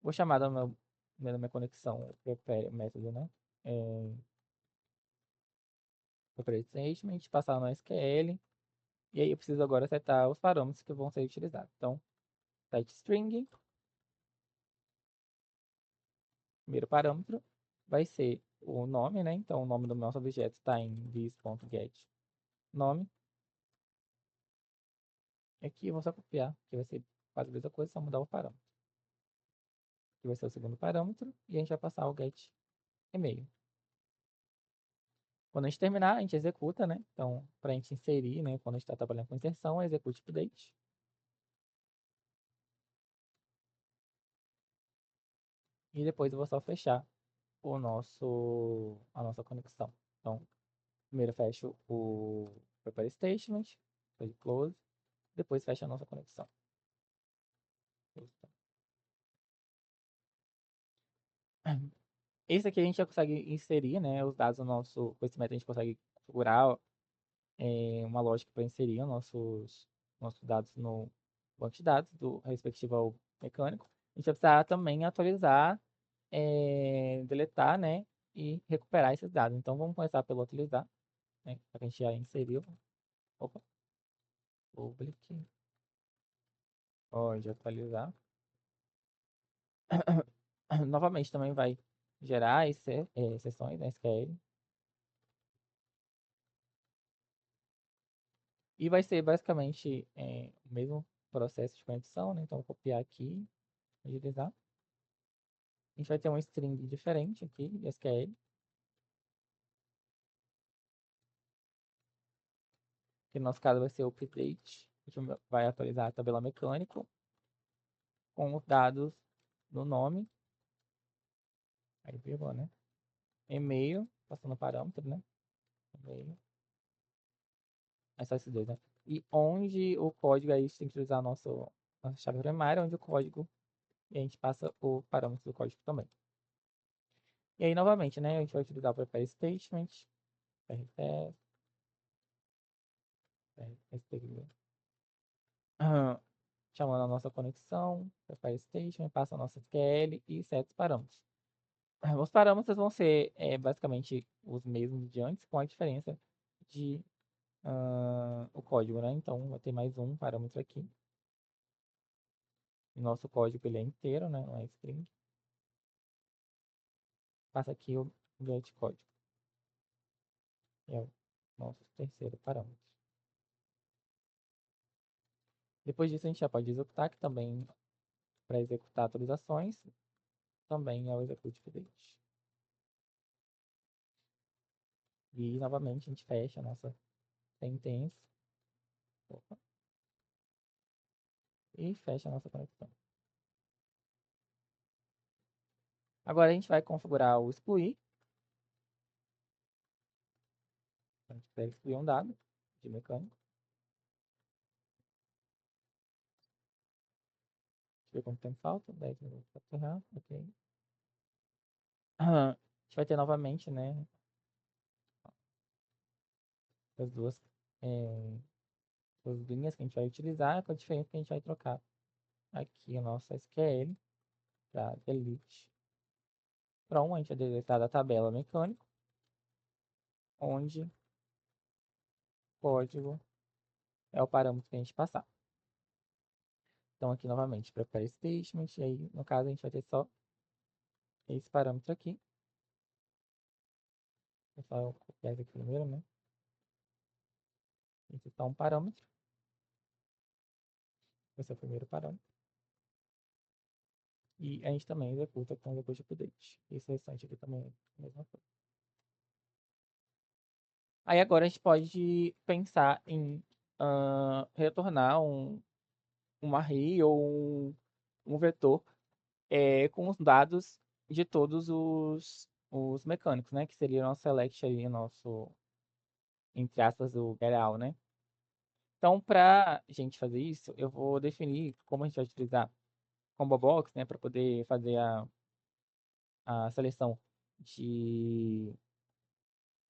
Vou chamar da minha conexão o prepare método, né? É, prepare statement, passar no SQL. E aí eu preciso agora setar os parâmetros que vão ser utilizados. Então, set string, primeiro parâmetro, vai ser o nome, né? Então, o nome do nosso objeto está em this.get nome. Aqui eu vou só copiar, que vai ser quase a mesma coisa, só mudar o parâmetro. Aqui vai ser o segundo parâmetro e a gente vai passar o get e-mail. Quando a gente terminar, a gente executa, né? Então, para a gente inserir, né? Quando a gente está trabalhando com inserção, execute update. E depois eu vou só fechar a nossa conexão. Então, primeiro fecho o prepare statement, depois close, depois fecha a nossa conexão. Esse aqui a gente já consegue inserir, né, os dados do nosso conhecimento, a gente consegue configurar uma lógica para inserir nossos dados no banco de dados do respectivo ao mecânico. A gente vai precisar também atualizar, deletar, né, e recuperar esses dados. Então vamos começar pelo atualizar, né, que a gente já inseriu. Opa, public, pode atualizar. Novamente também vai gerar sessões na SQL. E vai ser basicamente o mesmo processo de conexão, né? Então, vou copiar aqui, agilizar. A gente vai ter uma string diferente aqui, de SQL, que no nosso caso vai ser o update. A gente vai atualizar a tabela mecânico com os dados do nome, aí vírgula, né? E-mail, passando o parâmetro, né? E-mail. É só esses dois, né? E onde o código, aí a gente tem que utilizar nossa chave primária, onde o código, e a gente passa o parâmetro do código também. E aí, novamente, né? A gente vai utilizar o prepare statement, prepare, chamando a nossa conexão, prepare station, passa a nossa SQL e seta os parâmetros. Os parâmetros vão ser basicamente os mesmos de antes, com a diferença de o código, né? Então, vai ter mais um parâmetro aqui. O nosso código ele é inteiro, né? Não é string. Passa aqui o get código. É o nosso terceiro parâmetro. Depois disso, a gente já pode executar, que também, para executar atualizações, também é o execute update. E, novamente, a gente fecha a nossa sentença. Opa, e fecha a nossa conexão. Agora, a gente vai configurar o excluir. A gente vai excluir um dado de mecânico. Deixa eu ver quanto tempo falta. 10 minutos para encerrar. Ok. A gente vai ter novamente, né, as duas linhas que a gente vai utilizar, com a diferença que a gente vai trocar aqui o nosso SQL para delete from, a gente vai deletar da tabela mecânico, onde código é o parâmetro que a gente passar. Então aqui novamente, prepare statement, e aí no caso a gente vai ter só esse parâmetro aqui. Vou só copiar isso aqui primeiro, né? Esse está um parâmetro. Esse é o primeiro parâmetro. E a gente também executa com o execute update. Esse restante aqui também é a mesma coisa. Aí agora a gente pode pensar em retornar um array ou um vetor com os dados de todos os mecânicos, né? Que seria o nosso select aí, nosso, entre aspas, o geral, né? Então, para a gente fazer isso, eu vou definir como a gente vai utilizar combo box, né? Para poder fazer a seleção de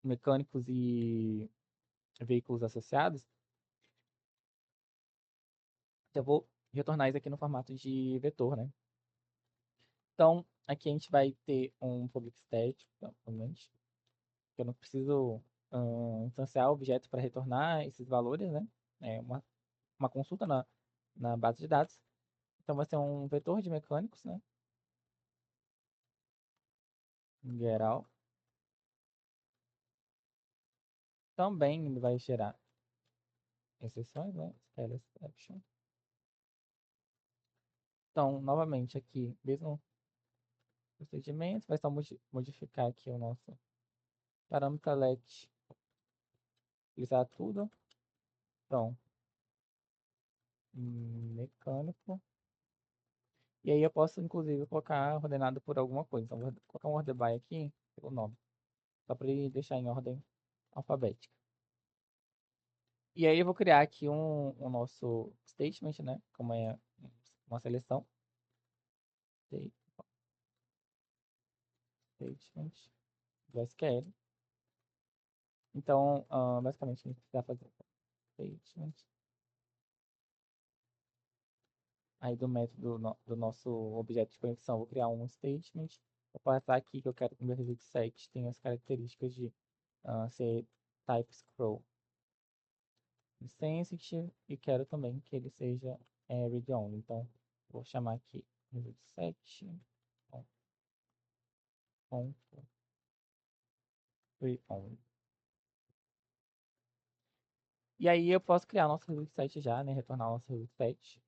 mecânicos e veículos associados. Eu vou retornar isso aqui no formato de vetor, né? Então, aqui a gente vai ter um public static, provavelmente, que eu não preciso instanciar o objeto para retornar esses valores, né? É uma consulta na base de dados. Então, vai ser um vetor de mecânicos, né? Em geral. Também ele vai gerar exceções, né? Scale exception. Então, novamente, aqui, mesmo procedimento, vai só modificar aqui o nosso parâmetro let utilizar tudo. Então, mecânico. E aí eu posso, inclusive, colocar ordenado por alguma coisa. Então, vou colocar um order by aqui, pelo nome, só para ele deixar em ordem alfabética. E aí eu vou criar aqui um nosso statement, né? Como é uma seleção. Statement do SQL. Então, basicamente, a gente precisa fazer statement. Aí do método do nosso objeto de conexão, vou criar um statement. Vou passar aqui que eu quero que o meu result set tenha as características de ser type scroll sensitive e quero também que ele seja read only. Então, vou chamar aqui result set ponto read only. E aí eu posso criar nosso result set já, né? Retornar o nosso result set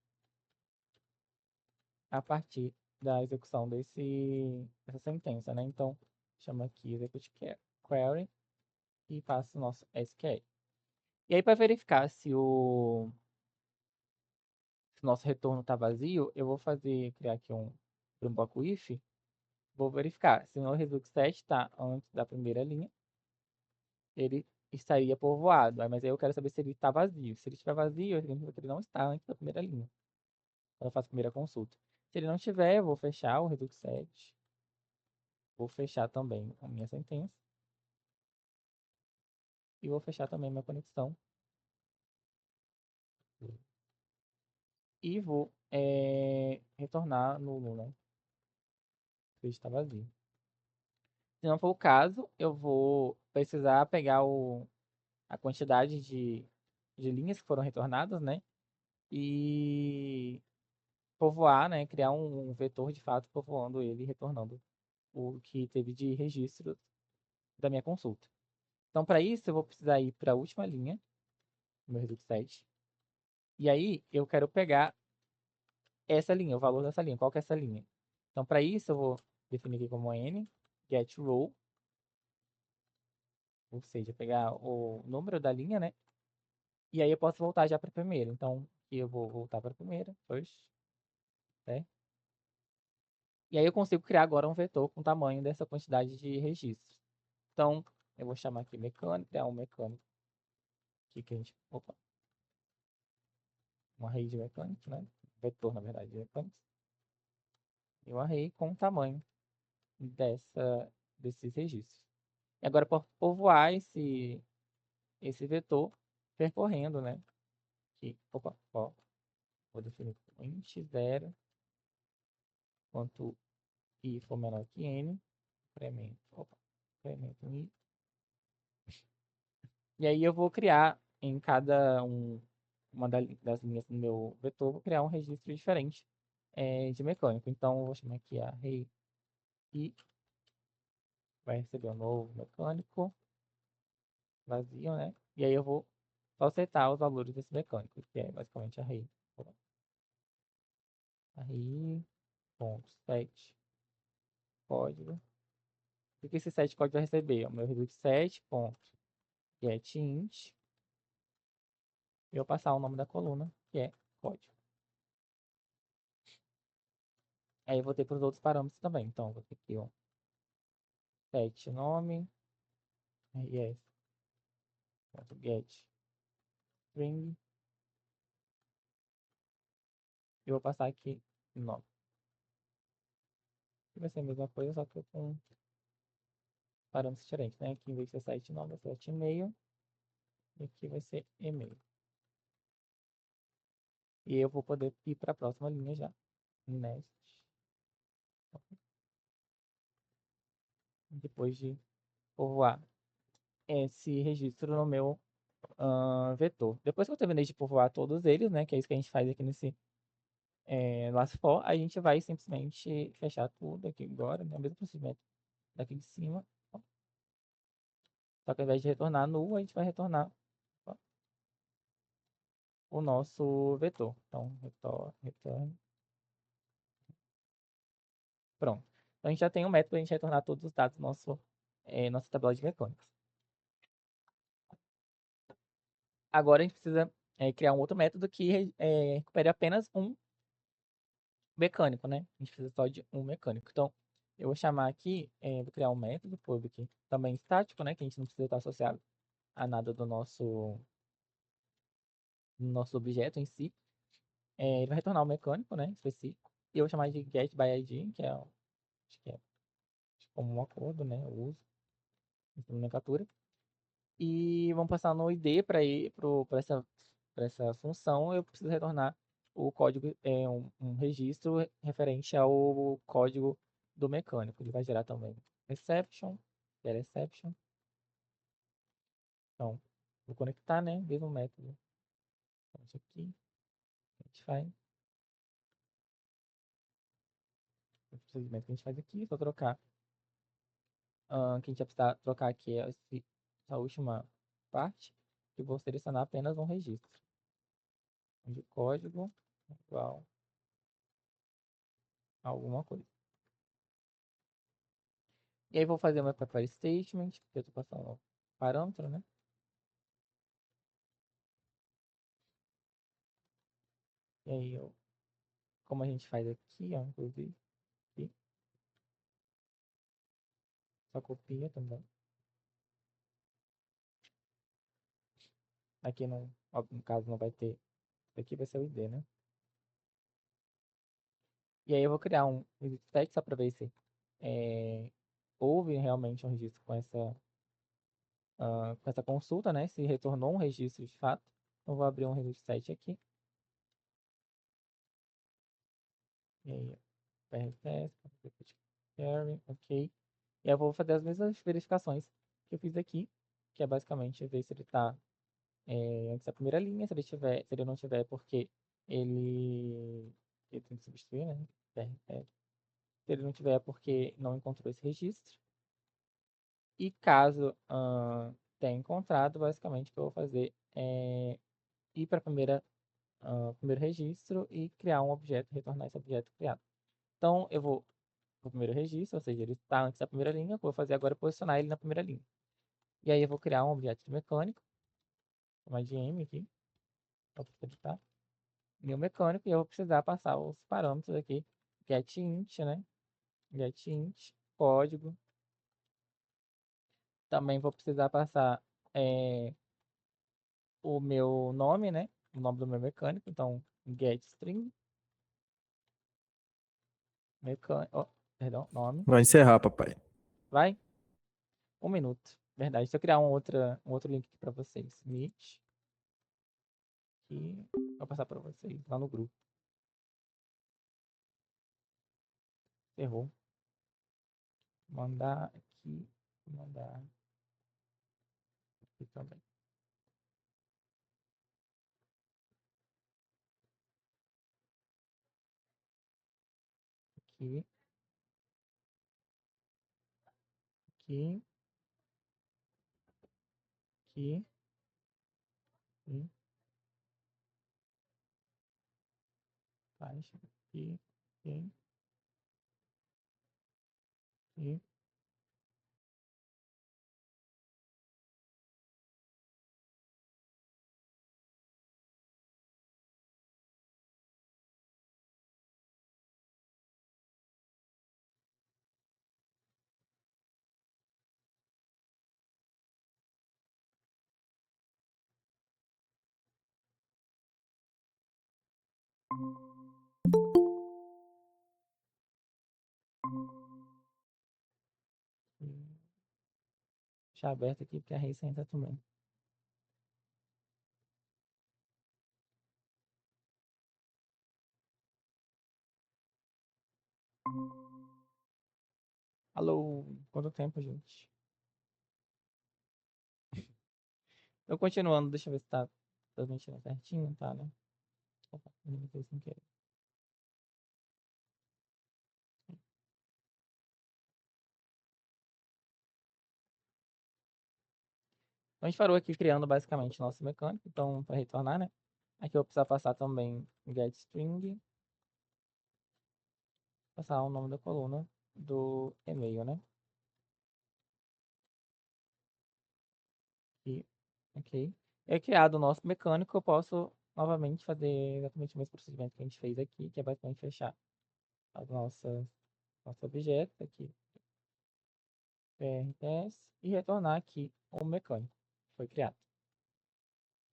a partir da execução dessa sentença, né? Então, chama aqui execute query e passo o nosso SQL. E aí, para verificar se o nosso retorno está vazio, eu vou criar aqui um bloco if, vou verificar se o meu result set está antes da primeira linha, ele estaria povoado, mas aí eu quero saber se ele está vazio. Se ele estiver vazio, significa que ele não está antes da primeira linha. Então eu faço a primeira consulta. Se ele não estiver, eu vou fechar o result set, vou fechar também a minha sentença e vou fechar também a minha conexão e vou retornar nulo, né? Se ele está vazio. Se não for o caso, eu vou precisar pegar a quantidade de linhas que foram retornadas, né? E povoar, né? Criar um vetor de fato povoando ele, retornando o que teve de registro da minha consulta. Então, para isso, eu vou precisar ir para a última linha do meu result set E aí eu quero pegar essa linha, o valor dessa linha. Qual que é essa linha? Então, para isso, eu vou definir aqui como n getRow, ou seja, pegar o número da linha, né? E aí eu posso voltar já para a primeira. Então, aqui eu vou voltar para a primeira, first, né? E aí eu consigo criar agora um vetor com o tamanho dessa quantidade de registros. Então, eu vou chamar aqui mecânico, criar um mecânico aqui que a gente, opa, um array de mecânicos, né? Vetor, na verdade, de mecânicos. E um array com o tamanho desses registros. E agora eu posso povoar esse vetor percorrendo, né? Aqui, opa, ó, vou definir int 0, quanto i for menor que n, incremento, opa, incremento i. E aí eu vou criar em cada uma das linhas do meu vetor, vou criar um registro diferente de mecânico. Então eu vou chamar aqui array i, vai receber um novo mecânico vazio, né? E aí eu vou só setar os valores desse mecânico, que é basicamente array. Array, ponto, set, código. O que esse set código vai receber? O meu result set, ponto, get int. E eu passar o nome da coluna, que é código. Aí eu vou ter para os outros parâmetros também. Então, eu vou ter aqui, ó, set nome, res, ponto, get string. E eu vou passar aqui nome. E vai ser a mesma coisa, só que com parâmetros diferentes, né? Aqui em vez de ser site nome, vai ser set e-mail. E aqui vai ser e-mail. E eu vou poder ir para a próxima linha já. Nest. Depois de povoar esse registro no meu vetor. Depois que eu terminei de povoar todos eles, né? Que é isso que a gente faz aqui nesse last for, a gente vai simplesmente fechar tudo aqui agora, né? O mesmo procedimento daqui de cima. Ó. Só que ao invés de retornar null, a gente vai retornar ó, o nosso vetor. Então, return. Pronto. Então, a gente já tem um método para a gente retornar todos os dados do nossa tabela de mecânicos. Agora a gente precisa criar um outro método que recupere apenas um mecânico, né? A gente precisa só de um mecânico. Então, eu vou chamar aqui, vou criar um método public também estático, né? Que a gente não precisa estar associado a nada do nosso objeto em si. Ele vai retornar um mecânico, né? Específico. E eu vou chamar de getById, que acho que é como um acordo, né? Eu uso na nomenclatura. E vamos passar no ID para essa função. Eu preciso retornar o código, um registro referente ao código do mecânico. Ele vai gerar também exception, get exception. Então, vou conectar, né? Mesmo método. Então, isso aqui, a gente faz. O procedimento que a gente faz aqui, só trocar. O que a gente vai precisar trocar aqui é essa última parte, que vou selecionar apenas um registro. De código igual a alguma coisa. E aí vou fazer o meu prepare statement, porque eu estou passando um parâmetro, né? E aí como a gente faz aqui, ó, inclusive, aqui, só copia também. Aqui no caso não vai ter, aqui vai ser o ID, né? E aí eu vou criar um registro set só para ver se houve realmente um registro com essa consulta, né? Se retornou um registro de fato. Então vou abrir um registro set aqui. E aí, PRTest, carry, ok. E eu vou fazer as mesmas verificações que eu fiz aqui, que é basicamente ver se ele está antes da primeira linha, se ele não tiver, porque ele tem que substituir, né? Se ele não tiver, é porque não encontrou esse registro. E caso tenha encontrado, basicamente o que eu vou fazer é ir para a primeira primeiro registro e criar um objeto, retornar esse objeto criado. Então, eu vou pro primeiro registro, ou seja, ele está antes da primeira linha, eu vou fazer agora posicionar ele na primeira linha. E aí eu vou criar um objeto de mecânico, chamar de M aqui, para editar, meu mecânico, e eu vou precisar passar os parâmetros aqui, getInt, né? GetInt, código. Também vou precisar passar o meu nome, né? O nome do meu mecânico, então getString, mecânico, oh, perdão, nome. Vai encerrar, papai. Vai? Um minuto. Verdade. Deixa eu criar um outro link aqui para vocês. Meet. E vou passar para vocês lá no grupo. Errou. Mandar aqui. Mandar aqui também. Aqui. Aqui. Aqui. Aqui. Caixa. Aqui. Aqui. Aqui. Aqui. Deixa aberto aqui porque a Raíssa entra também. Alô, quanto tempo, gente? Eu continuando, deixa eu ver se tá transmitindo certinho, tá, né? Opa, não fez sem querer. Então, a gente parou aqui criando basicamente nosso mecânico, então para retornar, né? Aqui eu vou precisar passar também getString, passar o nome da coluna do e-mail, né? E, ok. É criado o nosso mecânico, eu posso novamente fazer exatamente o mesmo procedimento que a gente fez aqui, que é basicamente fechar as nosso objeto aqui, PRTS, e retornar aqui o mecânico que foi criado.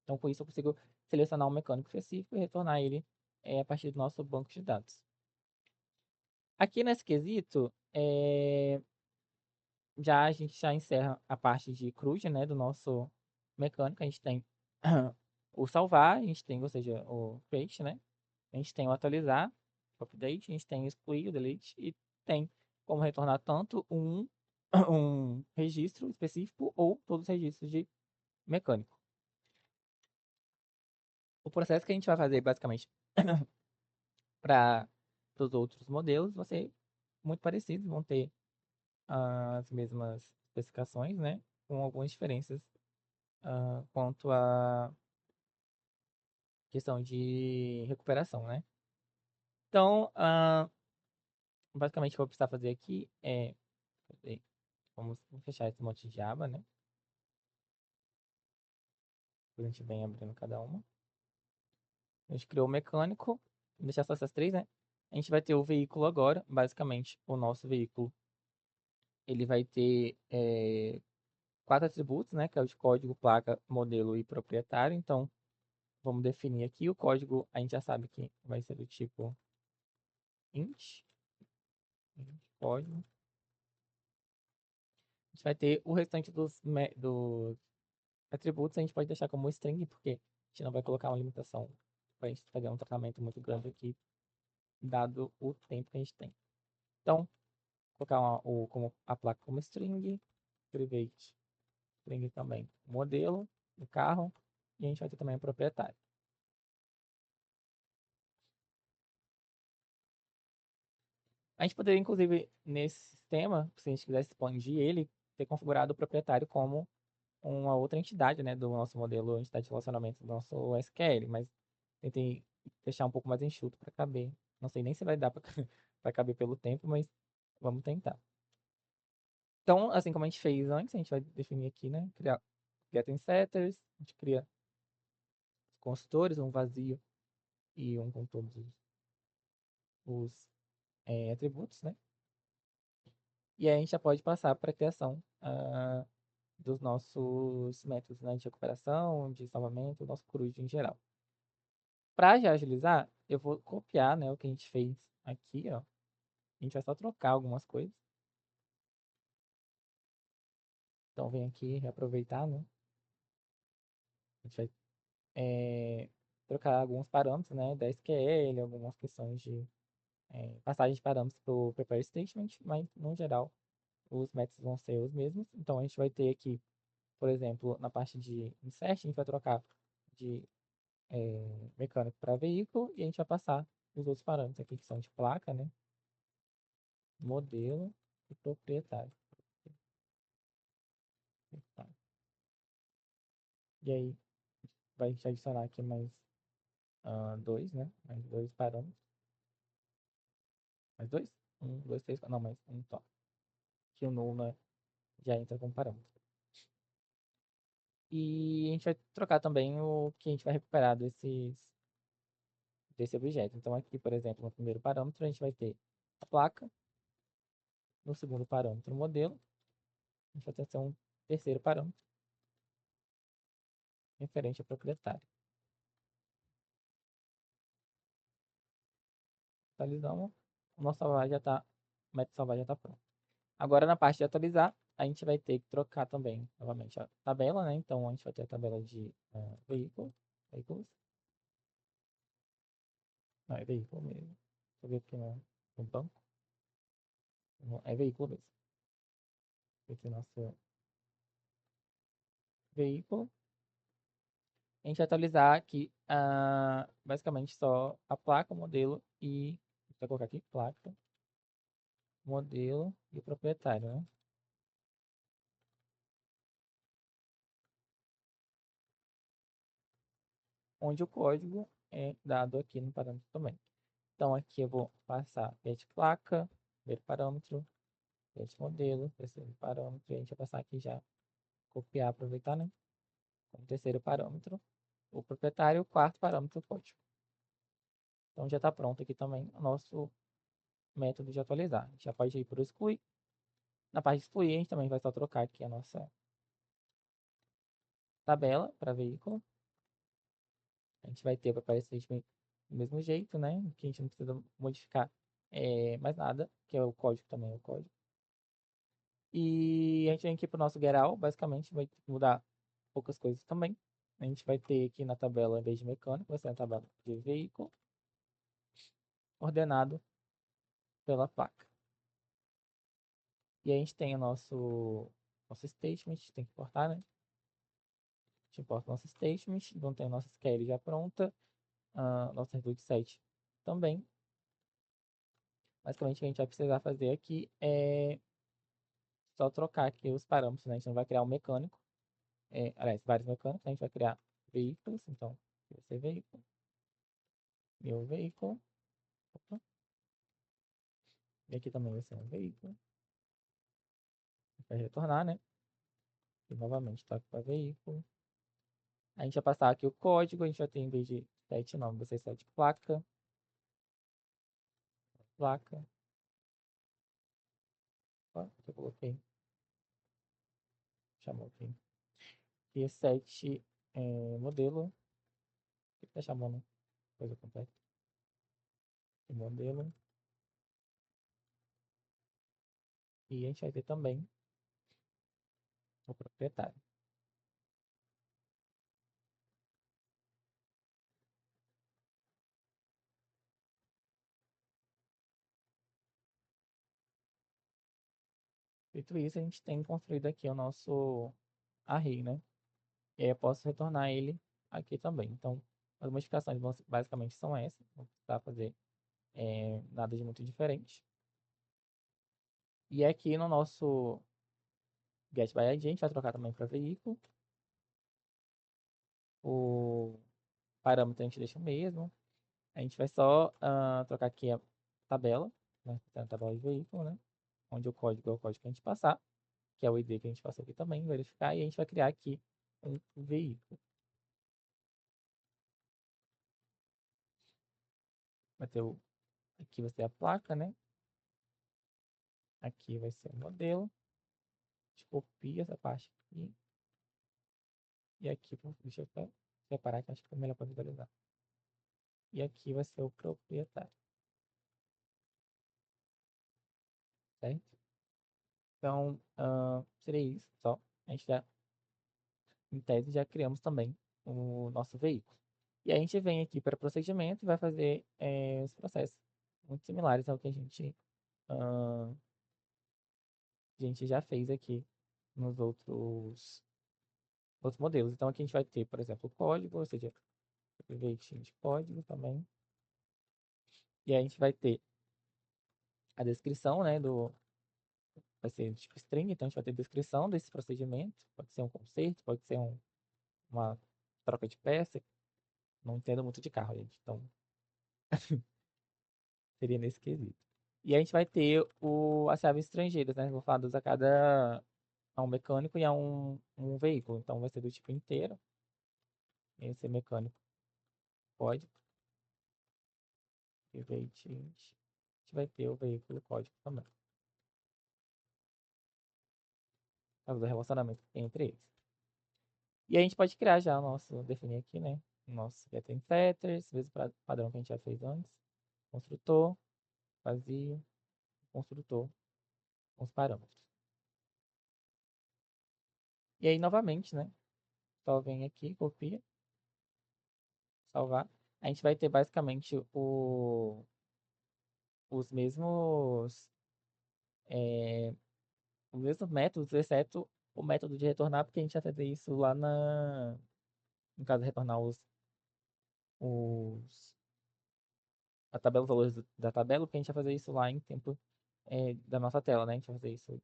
Então, com isso, eu consigo selecionar um mecânico específico e retornar ele a partir do nosso banco de dados. Aqui nesse quesito, já a gente já encerra a parte de CRUD, né, do nosso mecânico. A gente tem o salvar, a gente tem, ou seja, o create, né? A gente tem o atualizar, o update, a gente tem o excluir, o delete, e tem como retornar tanto um registro específico ou todos os registros de mecânico. O processo que a gente vai fazer basicamente para os outros modelos vão ser muito parecidos, vão ter as mesmas especificações, né? Com algumas diferenças quanto à questão de recuperação, né? Então, basicamente o que eu vou precisar fazer aqui é vamos fechar esse monte de aba, né? A gente vem abrindo cada uma. A gente criou o mecânico, vou deixar só essas três, né? A gente vai ter o veículo agora, basicamente o nosso veículo ele vai ter quatro atributos, né? Que é o de código, placa, modelo e proprietário. Então, vamos definir aqui o código. A gente já sabe que vai ser do tipo int, código. A gente vai ter o restante dos atributos, a gente pode deixar como string, porque a gente não vai colocar uma limitação para a gente fazer um tratamento muito grande aqui, dado o tempo que a gente tem. Então, colocar como a placa como string, private string também, modelo do carro, e a gente vai ter também o proprietário. A gente poderia, inclusive, nesse sistema, se a gente quisesse expandir ele, ter configurado o proprietário como uma outra entidade, né, do nosso modelo, entidade de relacionamento do nosso SQL, mas Tentei deixar um pouco mais enxuto para caber. Não sei nem se vai dar para para caber pelo tempo, mas vamos tentar. Então, assim como a gente fez antes, a gente vai definir aqui, né? Criar getting setters, a gente cria construtores, um vazio e um com todos os atributos, né? E aí a gente já pode passar para a criação dos nossos métodos, né, de recuperação, de salvamento, nosso coruja em geral. Para já agilizar, eu vou copiar, né, o que a gente fez aqui, ó. A gente vai só trocar algumas coisas. Então vem aqui reaproveitar, né? A gente vai trocar alguns parâmetros, né, da SQL, algumas questões de passagem de parâmetros para o prepare statement, mas no geral os métodos vão ser os mesmos. Então a gente vai ter aqui, por exemplo, na parte de insert, a gente vai trocar de mecânico para veículo e a gente vai passar os outros parâmetros aqui que são de placa, né, modelo e proprietário. E aí vai adicionar aqui mais dois, né, mais dois parâmetros. Mais dois? Um, dois, três, não, mais um só. Que o null, né, já entra como parâmetro. E a gente vai trocar também o que a gente vai recuperar desse objeto. Então aqui, por exemplo, no primeiro parâmetro a gente vai ter a placa, no segundo parâmetro o modelo, a gente vai ter um terceiro parâmetro referente ao proprietário. Atualizamos, o nosso salvar já está, o método salvar já está pronto. Agora na parte de atualizar, a gente vai ter que trocar também, novamente, a tabela, né? Então a gente vai ter a tabela de veículos. Não, é veículo mesmo. Deixa eu ver aqui no banco. Não, é veículo mesmo. Esse é o nosso veículo. A gente vai atualizar aqui basicamente só a placa, o modelo e. Vou colocar aqui placa, modelo e o proprietário, né? Onde o código é dado aqui no parâmetro também. Então aqui eu vou passar get placa, primeiro parâmetro, get modelo, terceiro parâmetro, e a gente vai passar aqui já, copiar, aproveitar, né? Como terceiro parâmetro, o proprietário, quarto parâmetro, o código. Então já está pronto aqui também o nosso método de atualizar. A gente já pode ir para o exclui. Na parte de excluir, a gente também vai só trocar aqui a nossa tabela para veículo. A gente vai ter para aparecer do mesmo jeito, né? Que a gente não precisa modificar mais nada, que é o código também, é o código. E a gente vem aqui para o nosso geral, basicamente vai mudar poucas coisas também. A gente vai ter aqui na tabela, em vez de mecânico, vai ser a tabela de veículo, ordenado pela placa. E a gente tem o nosso statement, a gente tem que importar, né? A gente importa o nosso statement, então tem a nossa SQL já pronta, nosso reduce set também. Basicamente, o que a gente vai precisar fazer aqui é só trocar aqui os parâmetros, né? A gente não vai criar um mecânico, aliás, vários mecânicos, né? A gente vai criar veículos, então, vai ser veículo, meu veículo, opa, e aqui também vai ser um veículo, vai retornar, né? E novamente, toque para veículo. A gente vai passar aqui o código, a gente vai ter, em vez de set nome, vai ser set placa, placa, ó, eu coloquei, chamou aqui, e set modelo, o que tá chamando coisa completa, modelo, e a gente vai ter também o proprietário. Feito isso, a gente tem construído aqui o nosso array, né? E aí eu posso retornar ele aqui também. Então, as modificações basicamente são essas. Não precisa fazer nada de muito diferente. E aqui no nosso get by ID, a gente vai trocar também para veículo. parâmetro a gente deixa o mesmo. A gente vai só trocar aqui a tabela, né? A tabela de veículo, né? Onde o código é o código que a gente passar, que é o ID que a gente passou aqui também, verificar, e a gente vai criar aqui um veículo. Vai ter aqui vai ser a placa, né? Aqui vai ser o modelo. A gente copia essa parte aqui. E aqui, deixa eu separar que acho que é melhor para visualizar. E aqui vai ser o proprietário, certo? Então, seria isso só. A gente já, em tese, já criamos também o nosso veículo. E a gente vem aqui para procedimento e vai fazer os processos muito similares ao que a gente já fez aqui nos outros modelos. Então aqui a gente vai ter, por exemplo, o código, ou seja, o veículo de código também. E aí a gente vai ter a descrição, né, vai ser tipo string, então a gente vai ter descrição desse procedimento. Pode ser um conserto, pode ser uma troca de peça. Não entendo muito de carro, gente, então seria nesse quesito. E a gente vai ter as chaves estrangeiras, né, voltadas a um mecânico e a um veículo. Então vai ser do tipo inteiro. Esse mecânico pode. E a gente vai ter o veículo código também. Por causa do relacionamento entre eles. E a gente pode criar já o nosso, definir aqui, né? O nosso getter setters, mesmo padrão que a gente já fez antes. Construtor, vazio, construtor, com os parâmetros. E aí, novamente, né? Só vem aqui, copia, salvar. A gente vai ter basicamente os mesmos, é, os mesmos métodos, exceto o método de retornar, porque a gente vai fazer isso lá no caso, retornar os, a tabela, os valores da tabela, porque a gente vai fazer isso lá em tempo da nossa tela, né? A gente vai fazer isso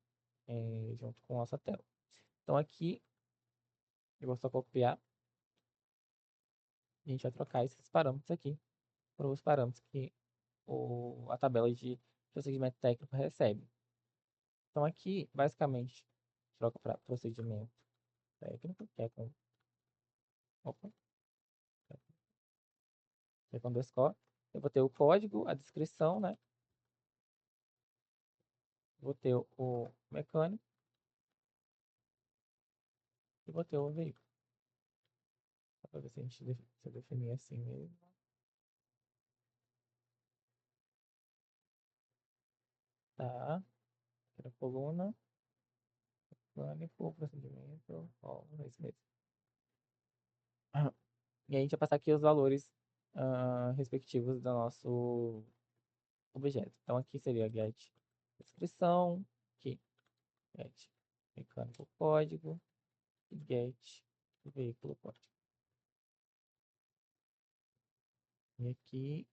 junto com a nossa tela. Então aqui, eu vou só copiar e a gente vai trocar esses parâmetros aqui para os parâmetros que a tabela de procedimento técnico recebe. Então aqui, basicamente, troca para procedimento técnico, opa, que é com underscore. Eu vou ter o código, a descrição, né? Vou ter o mecânico e vou ter o veículo. Só para ver se a gente se definir assim mesmo. Tá. Era coluna, mecânico, procedimento, ó, é isso mesmo. E aí a gente vai passar aqui os valores respectivos do nosso objeto. Então aqui seria get descrição, aqui get mecânico código e get veículo código. E aqui,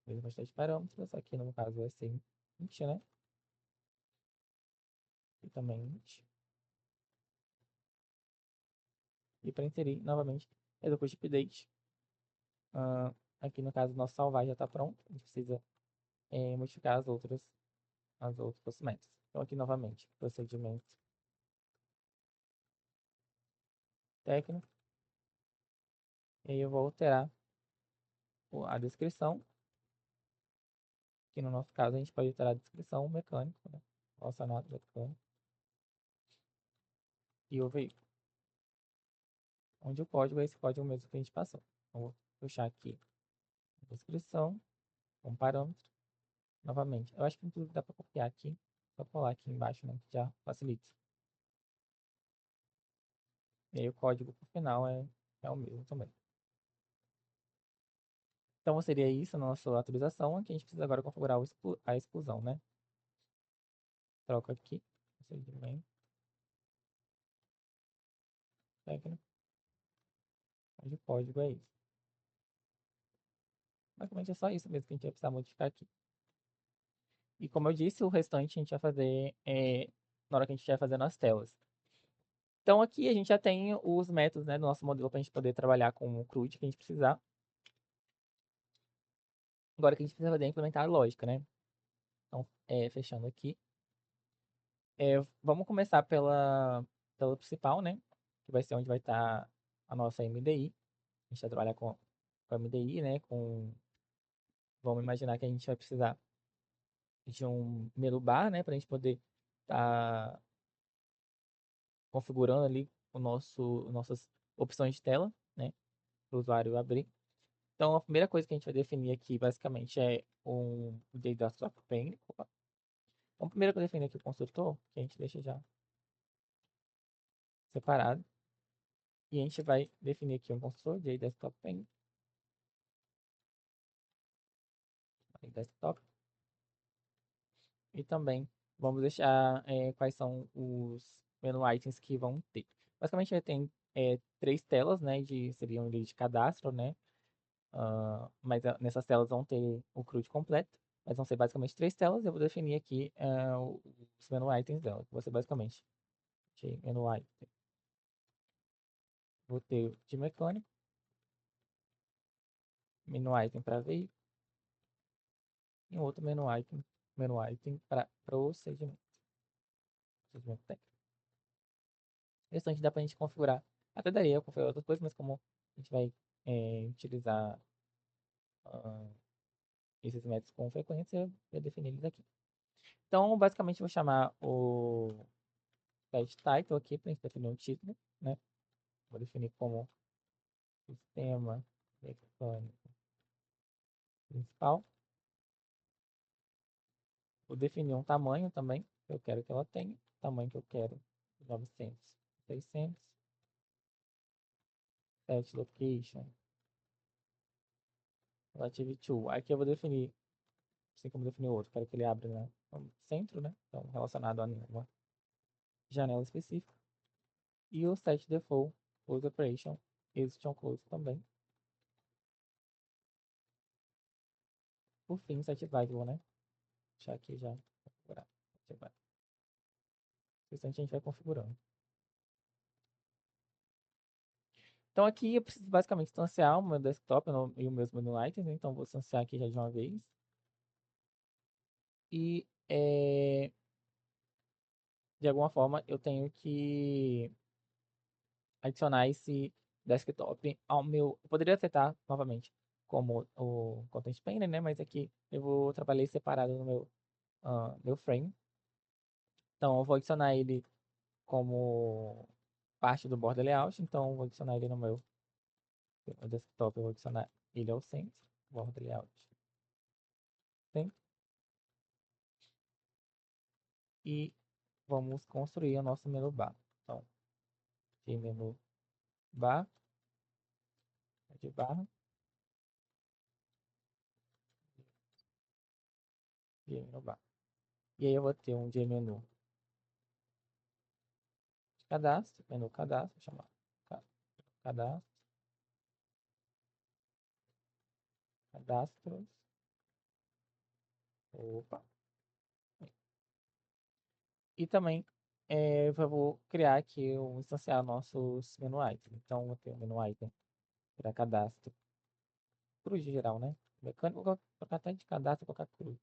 mesma quantidade de parâmetros, aqui no caso vai ser int, né? E também int. E para inserir novamente, execute update. Aqui no caso, nosso salvar já está pronto. A gente precisa modificar as outros métodos. Então aqui novamente, procedimento técnico. E aí eu vou alterar a descrição. Que no nosso caso a gente pode alterar a descrição mecânico, né? Relacionado mecânico. E o veículo. Onde o código é esse código mesmo que a gente passou. Então, vou puxar aqui a descrição, um parâmetro. Novamente, eu acho que inclusive dá para copiar aqui. Só colar aqui embaixo, né? Que já facilita. E aí o código pro final é o mesmo também. Então seria isso a nossa atualização. Aqui a gente precisa agora configurar a exclusão, né? Troca aqui. Procedimento técnico. Onde o código é isso. Basicamente é só isso mesmo que a gente vai precisar modificar aqui. E como eu disse, o restante a gente vai fazer na hora que a gente estiver fazendo as telas. Então aqui a gente já tem os métodos, né, do nosso modelo para a gente poder trabalhar com o CRUD que a gente precisar. Agora que a gente precisa fazer é implementar a lógica, né? Então, fechando aqui. Vamos começar pela principal, né? Que vai ser onde vai estar a nossa MDI. A gente vai trabalhar com MDI, né? Vamos imaginar que a gente vai precisar de um menu bar, né? Para a gente poder estar configurando ali nossas opções de tela, né? Para o usuário abrir. Então, a primeira coisa que a gente vai definir aqui, basicamente, é um desktop pane. Opa. Então, primeiro que eu defino aqui o construtor, que a gente deixa já separado. E a gente vai definir aqui um construtor de desktop pane. Desktop. E também vamos deixar quais são os menu items que vão ter. Basicamente, vai ter três telas, né? Seriam ali de cadastro, né? Mas nessas telas vão ter o CRUD completo. Mas vão ser basicamente três telas. Eu vou definir aqui os menu items dela. Que vão ser basicamente de menu item. Vou ter de mecânico, menu item para veículo e um outro menu item para procedimento. Procedimento técnico. O restante dá para a gente configurar. Até daria eu configurar outras coisas, mas como a gente vai utilizar ah, esses métodos com frequência, eu vou definir eles aqui. Então, basicamente, eu vou chamar o set title aqui para a gente definir um título, né? Vou definir como sistema mecânico principal. Vou definir um tamanho também, que eu quero que ela tenha. Tamanho que eu quero, 900, 600. Set location, relative to. Aqui eu vou definir, assim como definir o outro, quero que ele abra no centro, né? Então, relacionado a nenhuma janela específica. E o set default close operation, exit on close também. Por fim, set variable, né? Deixar aqui já configurar. O restante a gente vai configurando. Então aqui eu preciso basicamente instanciar o meu desktop e o meus menu items, né? Então vou instanciar aqui já de uma vez. E de alguma forma eu tenho que adicionar esse desktop ao meu. Eu poderia setar novamente como o Content Pane, né? Mas aqui eu vou trabalhar separado no meu frame. Então eu vou adicionar ele como parte do border layout. Então eu vou adicionar ele no meu desktop. Eu vou adicionar ele ao centro, border layout. Centro. E vamos construir o nosso menu bar. Então, de menu bar, de barra, de menu bar. E aí eu vou ter um de menu de cadastro, menu cadastro, chamar cadastro, cadastros. Opa. E também eu vou criar aqui, instanciar nossos menu items. Então, vou ter um menu item para cadastro, cruz de geral, né? Mecânico, vou colocar até de cadastro, vou colocar cruz.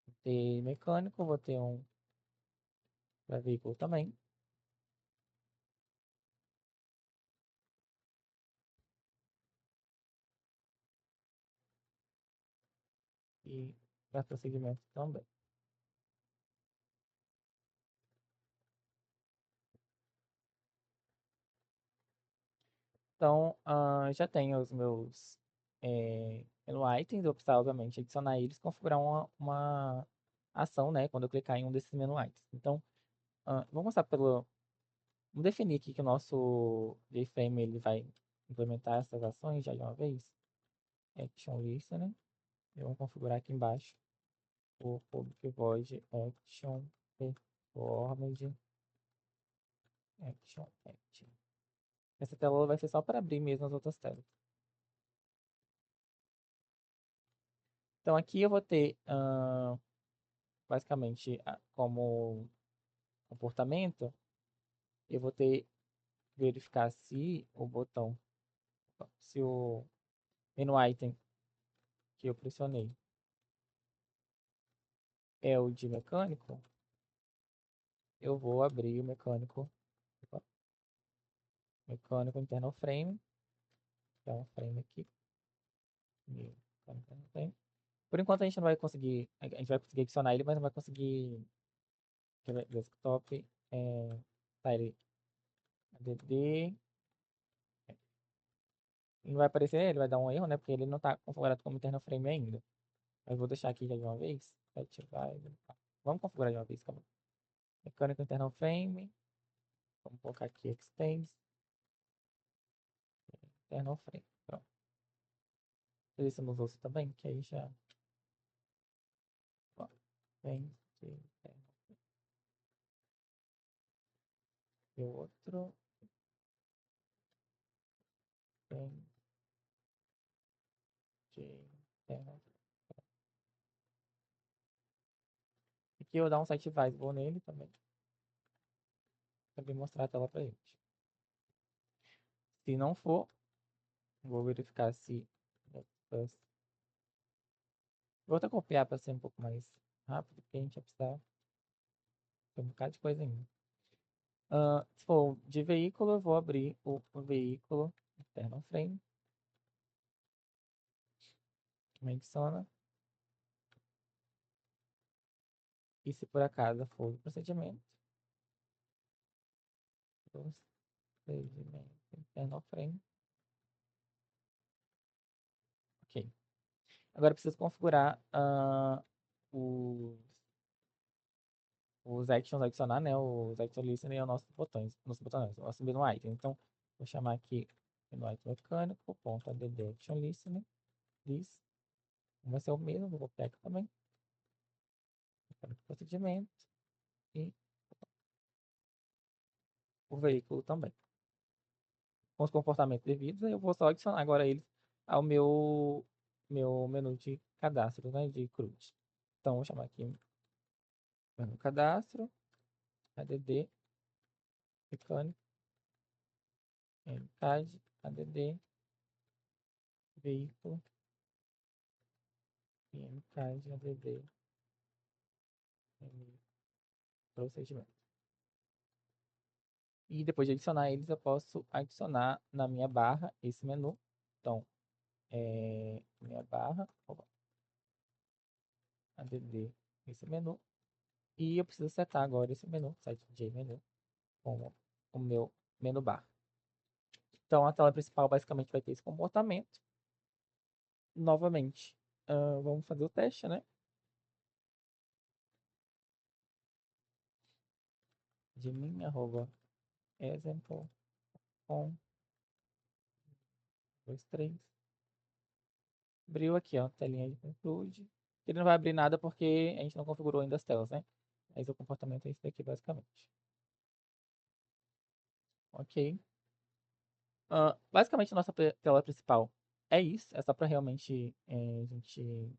Vou ter mecânico, vou ter um para veículo também. E para procedimento também. Então, já tenho os meus menu items. Eu precisava, obviamente, adicionar eles e configurar uma ação, né? Quando eu clicar em um desses menu items. Então, vou começar pelo. Vamos definir aqui que o nosso JFrame ele vai implementar essas ações já de uma vez. Action Listener. E vamos configurar aqui embaixo o public void action performed action. Essa tela vai ser só para abrir mesmo as outras telas. Então aqui eu vou ter basicamente como comportamento, eu vou ter verificar se o botão se o menu item que eu pressionei é o de mecânico, eu vou abrir o mecânico, opa, mecânico internal frame, que é um frame aqui. Mecânico internal frame. Por enquanto a gente não vai conseguir, a gente vai conseguir adicionar ele, mas não vai conseguir desktop, tile add, não vai aparecer, ele vai dar um erro, né? Porque ele não está configurado como internal frame ainda. Mas vou deixar aqui já de uma vez. Vamos configurar de uma vez, calma. Mecânico internal frame. Vamos colocar aqui extends internal frame. Pronto. Fazer isso nos outros também, que aí já. Ó, vem de internal e o outro. Vem de internal. Aqui eu vou dar um site visible nele também. Para mostrar a tela pra gente. Se não for, vou verificar se. Vou até copiar para ser um pouco mais rápido, porque a gente vai precisar de um bocado de coisa ainda. Se for de veículo, eu vou abrir o veículo internal frame. Me adiciona. E se por acaso for o procedimento internal frame. Ok. Agora eu preciso configurar os, os actions, adicionar, né? Os action listening aos nossos botões, nosso menu item. Então, vou chamar aqui menu item mecânico, ponto add action listening, this. Vai ser o mesmo, vou copiar aqui também. Procedimento e o veículo também. Com os comportamentos devidos, eu vou só adicionar agora eles ao meu menu de cadastro, né, de CRUD. Então, vou chamar aqui menu cadastro, add, mecânico, mcad, add, veículo, mcad, add, procedimento. E depois de adicionar eles, eu posso adicionar na minha barra esse menu. Então, minha barra, add, esse menu. E eu preciso setar agora esse menu, site menu, como o meu menu bar. Então a tela principal basicamente vai ter esse comportamento. Novamente, vamos fazer o teste, né? De mim, arroba, example, com, 2, 3. Abriu aqui, ó, telinha de conclude. Ele não vai abrir nada porque a gente não configurou ainda as telas, né? Mas o comportamento é esse daqui, basicamente. Ok. Basicamente, a nossa tela principal é isso. É só para realmente a gente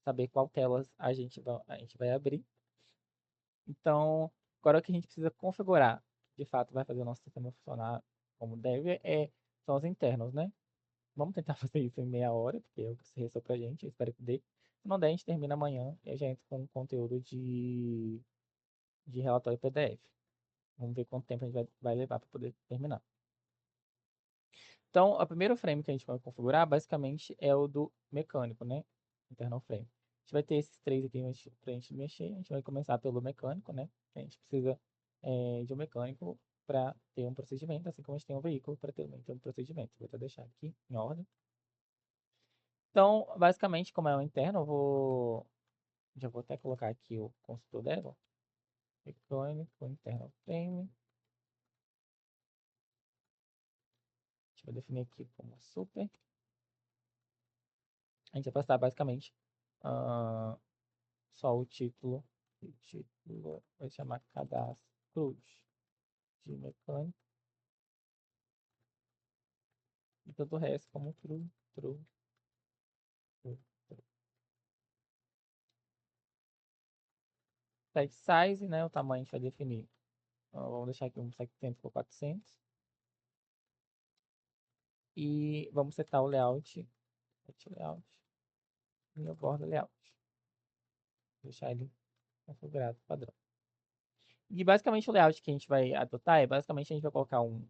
saber qual telas a gente vai abrir. Então, agora o que a gente precisa configurar, de fato, vai fazer o nosso sistema funcionar como deve, são os internos, né? Vamos tentar fazer isso em meia hora, porque é o que se restou pra gente, eu espero que dê. Se não der, a gente termina amanhã e a gente entra com conteúdo de relatório PDF. Vamos ver quanto tempo a gente vai levar para poder terminar. Então, o primeiro frame que a gente vai configurar, basicamente, é o do mecânico, né? Internal frame. A gente vai ter esses três aqui para a gente mexer. A gente vai começar pelo mecânico, né? A gente precisa de um mecânico para ter um procedimento, assim como a gente tem um veículo para ter um procedimento. Vou até deixar aqui em ordem. Então, basicamente, como é o interno, já vou até colocar aqui o construtor dela. Mecânico, internal frame. A gente vai definir aqui como super. A gente vai passar basicamente só o título. O título vai chamar cadastro de mecânico. E todo o resto como true, true, true, true. Site size, né? O tamanho a gente vai definir. Vamos deixar aqui um 700 por 400. E vamos setar o layout. Layout. Meu borda layout. Deixar ele configurado padrão. E basicamente o layout que a gente vai adotar é basicamente a gente vai colocar uma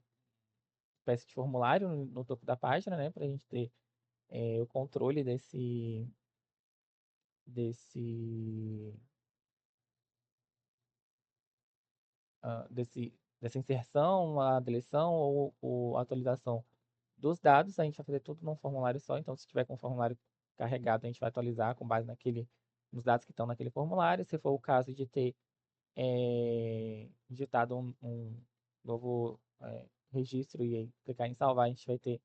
espécie de formulário no topo da página, né? Para a gente ter o controle desse, dessa inserção, a deleção ou a atualização dos dados. A gente vai fazer tudo num formulário só. Então, se tiver com o formulário carregado, a gente vai atualizar com base nos dados que estão naquele formulário. Se for o caso de ter digitado um novo registro e aí clicar em salvar, a gente vai ter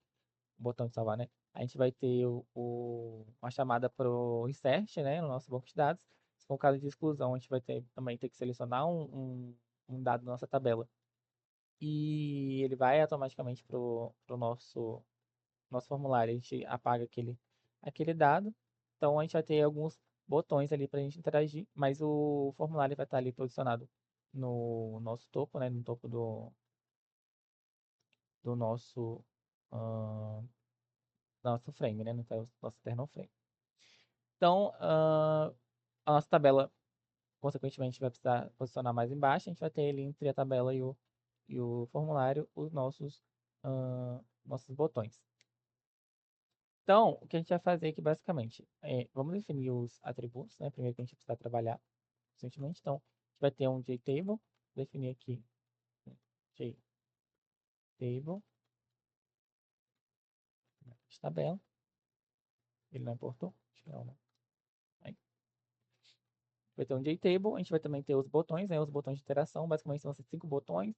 o botão de salvar, né? A gente vai ter uma chamada para o insert, né, no nosso banco de dados. Se for um caso de exclusão, a gente vai também ter que selecionar um dado da nossa tabela. E ele vai automaticamente para o nosso formulário. A gente apaga aquele dado. Então a gente vai ter alguns botões ali para a gente interagir, mas o formulário vai estar ali posicionado no nosso topo, né, no topo do nosso frame, né, no nosso eternal frame. Então, a nossa tabela, consequentemente, vai precisar posicionar mais embaixo. A gente vai ter ali entre a tabela e o formulário os nossos botões. Então, o que a gente vai fazer aqui basicamente vamos definir os atributos, né? Primeiro que a gente precisa trabalhar recentemente. Então, a gente vai ter um JTable, definir aqui JTable, de tabela. Ele não importou? Acho que não, né? Aí, vai ter um JTable, a gente vai também ter os botões, né? Os botões de interação, basicamente são esses 5 botões.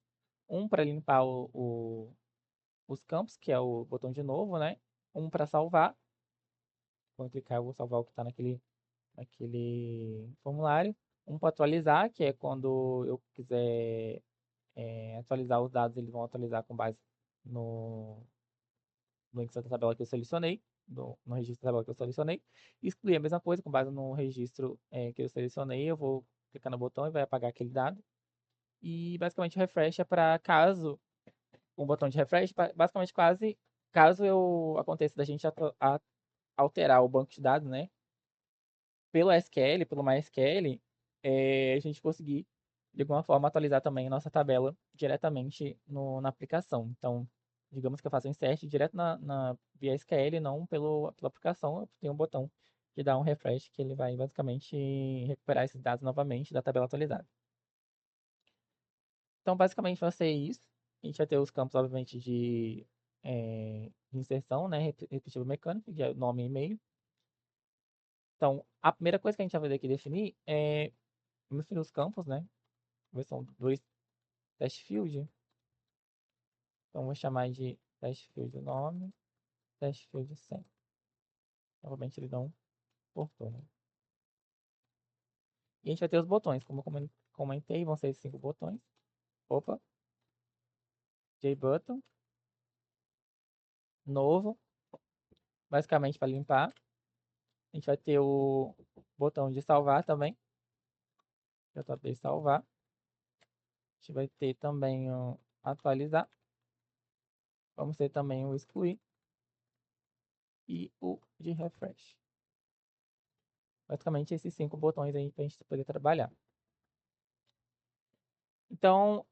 Um para limpar os campos, que é o botão de novo, né? Um para salvar. Quando clicar, eu vou salvar o que está naquele formulário. Um para atualizar, que é quando eu quiser atualizar os dados, eles vão atualizar com base no, no link da tabela que eu selecionei, no registro da tabela que eu selecionei. Excluir a mesma coisa, com base no registro que eu selecionei, eu vou clicar no botão e vai apagar aquele dado. E basicamente o refresh é para caso, um botão de refresh, basicamente quase, caso eu aconteça da gente alterar o banco de dados, né? Pelo SQL, pelo MySQL, a gente conseguir, de alguma forma, atualizar também a nossa tabela diretamente na aplicação. Então, digamos que eu faço um insert direto via SQL, não pela aplicação, eu tenho um botão que dá um refresh, que ele vai basicamente recuperar esses dados novamente da tabela atualizada. Então, basicamente, vai ser isso. A gente vai ter os campos, obviamente, de inserção, né? Repetitivo mecânico, que é nome e e-mail. Então, a primeira coisa que a gente vai fazer aqui definir é definir os campos, né? São dois test field. Então, vou chamar de test field nome, test field sem. Novamente, ele não portou, né? E a gente vai ter os botões, como eu comentei, vão ser 5 botões. Opa, JButton, novo, basicamente para limpar. A gente vai ter o botão de salvar também. Já topei salvar. A gente vai ter também o atualizar. Vamos ter também o excluir. E o de refresh. Basicamente esses 5 botões aí para a gente poder trabalhar. Então,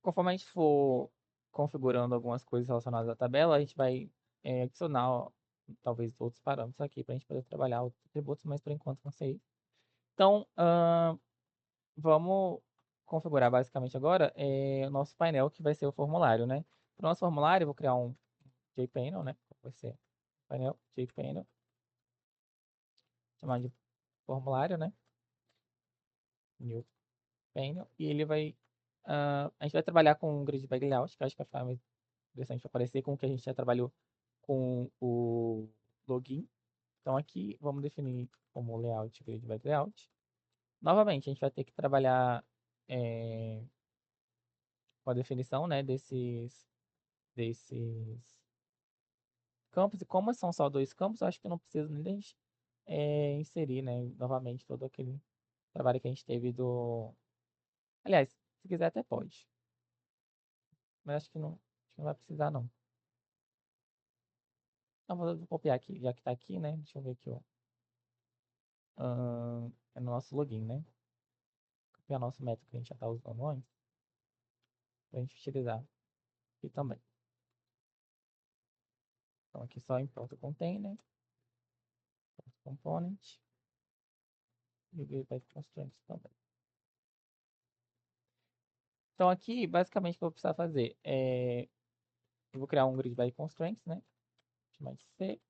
conforme a gente for configurando algumas coisas relacionadas à tabela, a gente vai adicionar talvez outros parâmetros aqui para a gente poder trabalhar outros atributos, mas por enquanto não sei. Então, vamos configurar basicamente agora o nosso painel que vai ser o formulário, né? Para o nosso formulário, eu vou criar um JPanel, né? Vai ser painel JPanel, chamar de formulário, né? New Panel, e ele vai. A gente vai trabalhar com um grid bag layout, que eu acho que vai ficar mais interessante para parecer com o que a gente já trabalhou com o login. Então aqui vamos definir como layout, grid bag layout. Novamente, a gente vai ter que trabalhar com a definição, né, desses campos. E como são só 2 campos, eu acho que não precisa nem da gente inserir, né, novamente todo aquele trabalho que a gente teve do. Aliás, se quiser até pode. Mas acho que não vai precisar não. Então, vou copiar aqui, já que tá aqui, né? Deixa eu ver aqui, ó. É no nosso login, né? Copiar nosso método que a gente já tá usando antes, pra gente utilizar aqui também. Então, aqui só importa o container, component, e o by constraints também. Então, aqui, basicamente, o que eu vou precisar fazer é... Eu vou criar um grid by constraints, né? Chamar de C,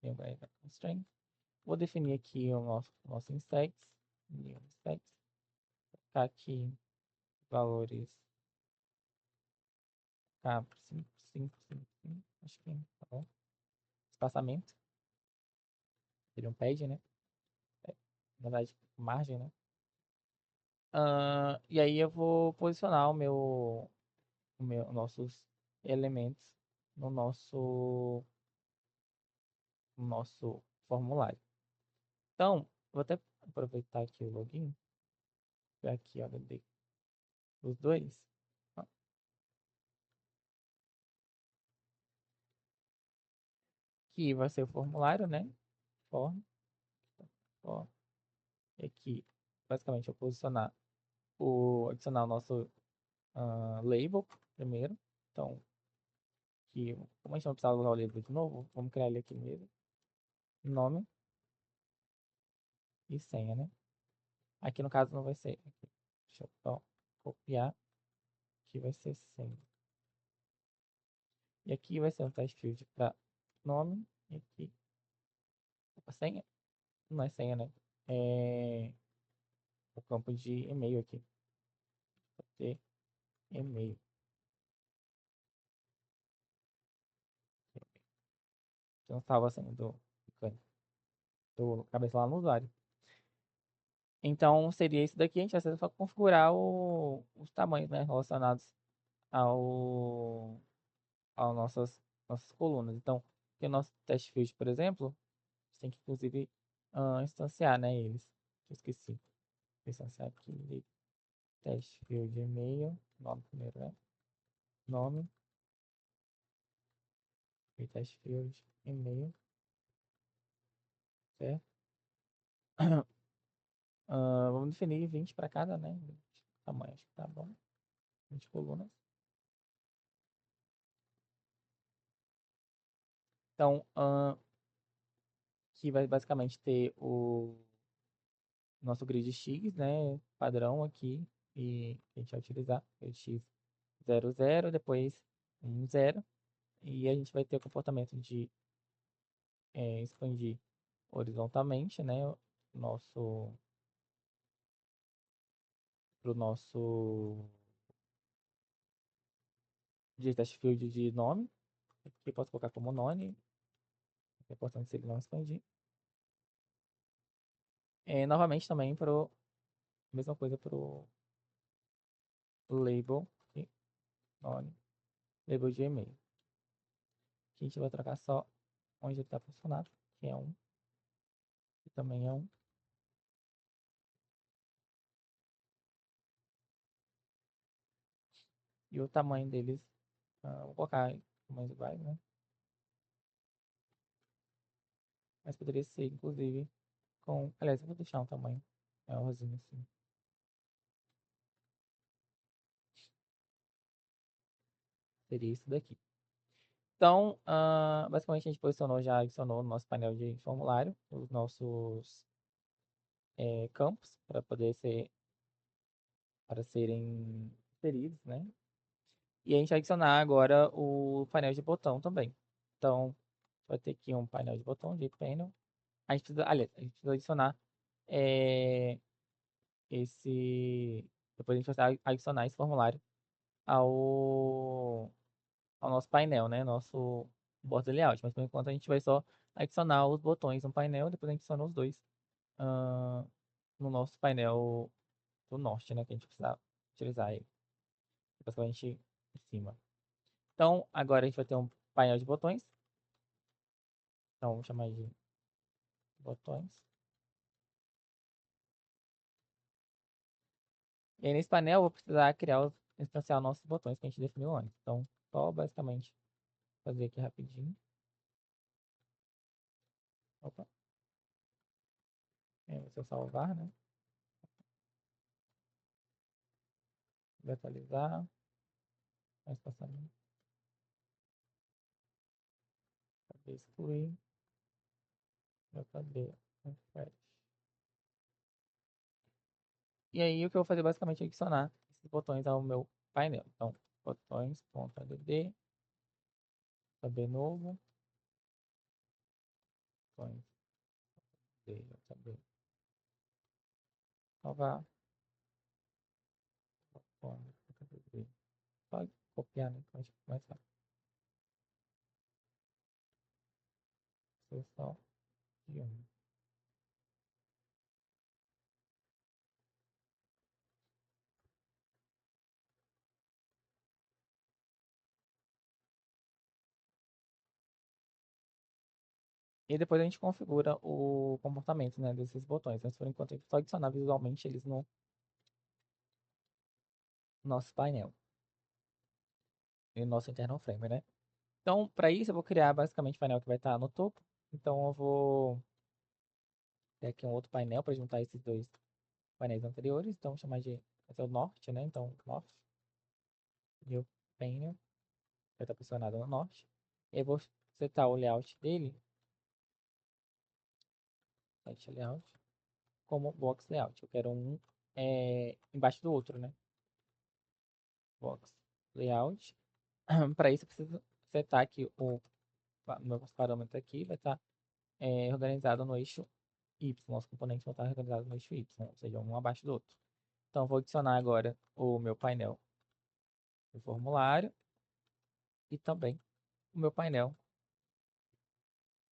new by constraints. Vou definir aqui o nosso index, new index. Colocar aqui valores K 5, 5, 5, 5, acho que tá bom. Espaçamento, seria um pad, né? É, na verdade, margem, né? E aí eu vou posicionar nossos elementos no nosso formulário. Então, vou até aproveitar aqui o login, para aqui, ó, os dois. Ó, aqui vai ser o formulário, né? Form, form. E aqui, basicamente, eu posicionar adicionar o nosso label primeiro. Então, aqui, como a gente não precisa usar o label de novo, vamos criar ele aqui mesmo. Nome e senha, né? Aqui no caso não vai ser. Aqui. Deixa eu só copiar. Aqui vai ser senha. E aqui vai ser um test field para nome. E aqui. Opa, senha? Não é senha, né? É o campo de e-mail aqui. Vou ter e-mail. Então salva a senha do cabeça lá no usuário. Então seria isso daqui. A gente vai só configurar os tamanhos, né? Relacionados ao, nossas colunas. Então, aqui o nosso test field, por exemplo, você tem que inclusive instanciar, né, eles. Eu esqueci. Vou instanciar aqui test field e-mail, nome primeiro, né? Nome e test field e-mail, certo? Vamos definir 20 para cada, né? 20 tamanho, acho que tá bom. 20 colunas. Então, aqui vai basicamente ter o nosso grid X, né? Padrão aqui. E a gente vai utilizar o X 0, 0, depois 1, 0. E a gente vai ter o comportamento de expandir horizontalmente, né? Nosso, pro nosso de test field de nome. Aqui eu posso colocar como nome. É importante se ele não expandir. Novamente também pro mesma coisa pro label aqui, nome, label de e-mail. Aqui a gente vai trocar só onde ele está posicionado, que é um, que também é um. E o tamanho deles, vou colocar tamanhos iguais, né? Mas poderia ser, inclusive, com. Aliás, eu vou deixar um tamanho maiorzinho assim. Seria isso daqui. Então, basicamente a gente já adicionou no nosso painel de formulário os nossos campos para serem inseridos, né? E a gente vai adicionar agora o painel de botão também. Então, vai ter aqui um painel de botão de panel. Aliás, a gente precisa adicionar é, esse. Depois a gente vai adicionar esse formulário ao nosso painel, né? Nosso border layout. Mas por enquanto a gente vai só adicionar os botões no painel, depois a gente adiciona os dois ah, no nosso painel do norte, né? Que a gente precisa utilizar ele. Basicamente em cima. Então, agora a gente vai ter um painel de botões. Então, vamos chamar de botões. E aí, nesse painel, eu vou precisar instanciar nossos botões que a gente definiu antes. Então, só basicamente fazer aqui rapidinho. Opa, se eu salvar, né? Vai atualizar, vai espaçamento, vai excluir, vai fazer refresh. E aí o que eu vou fazer basicamente é adicionar esses botões ao meu painel. Então, botões.add, tab novo, botões, tab, salvar, botões, só copiar, né? Então, a gente começa a seleção de um. E depois a gente configura o comportamento, né, desses botões. Mas por enquanto a gente só adicionar visualmente eles no nosso painel e no nosso internal frame, né? Então, para isso eu vou criar basicamente o painel que vai estar no topo. Então eu vou ter aqui um outro painel para juntar esses dois painéis anteriores. Então, vou chamar de vai ser o norte, né? Então, north, new painel, vai estar posicionado no norte. Eu vou setar o layout dele, site layout, como box layout. Eu quero um embaixo do outro, né? Box layout. Para isso, eu preciso setar aqui o meu parâmetro aqui, vai estar organizado no eixo Y. Os componentes vão estar organizados no eixo Y, ou seja, um abaixo do outro. Então, vou adicionar agora o meu painel do formulário e também o meu painel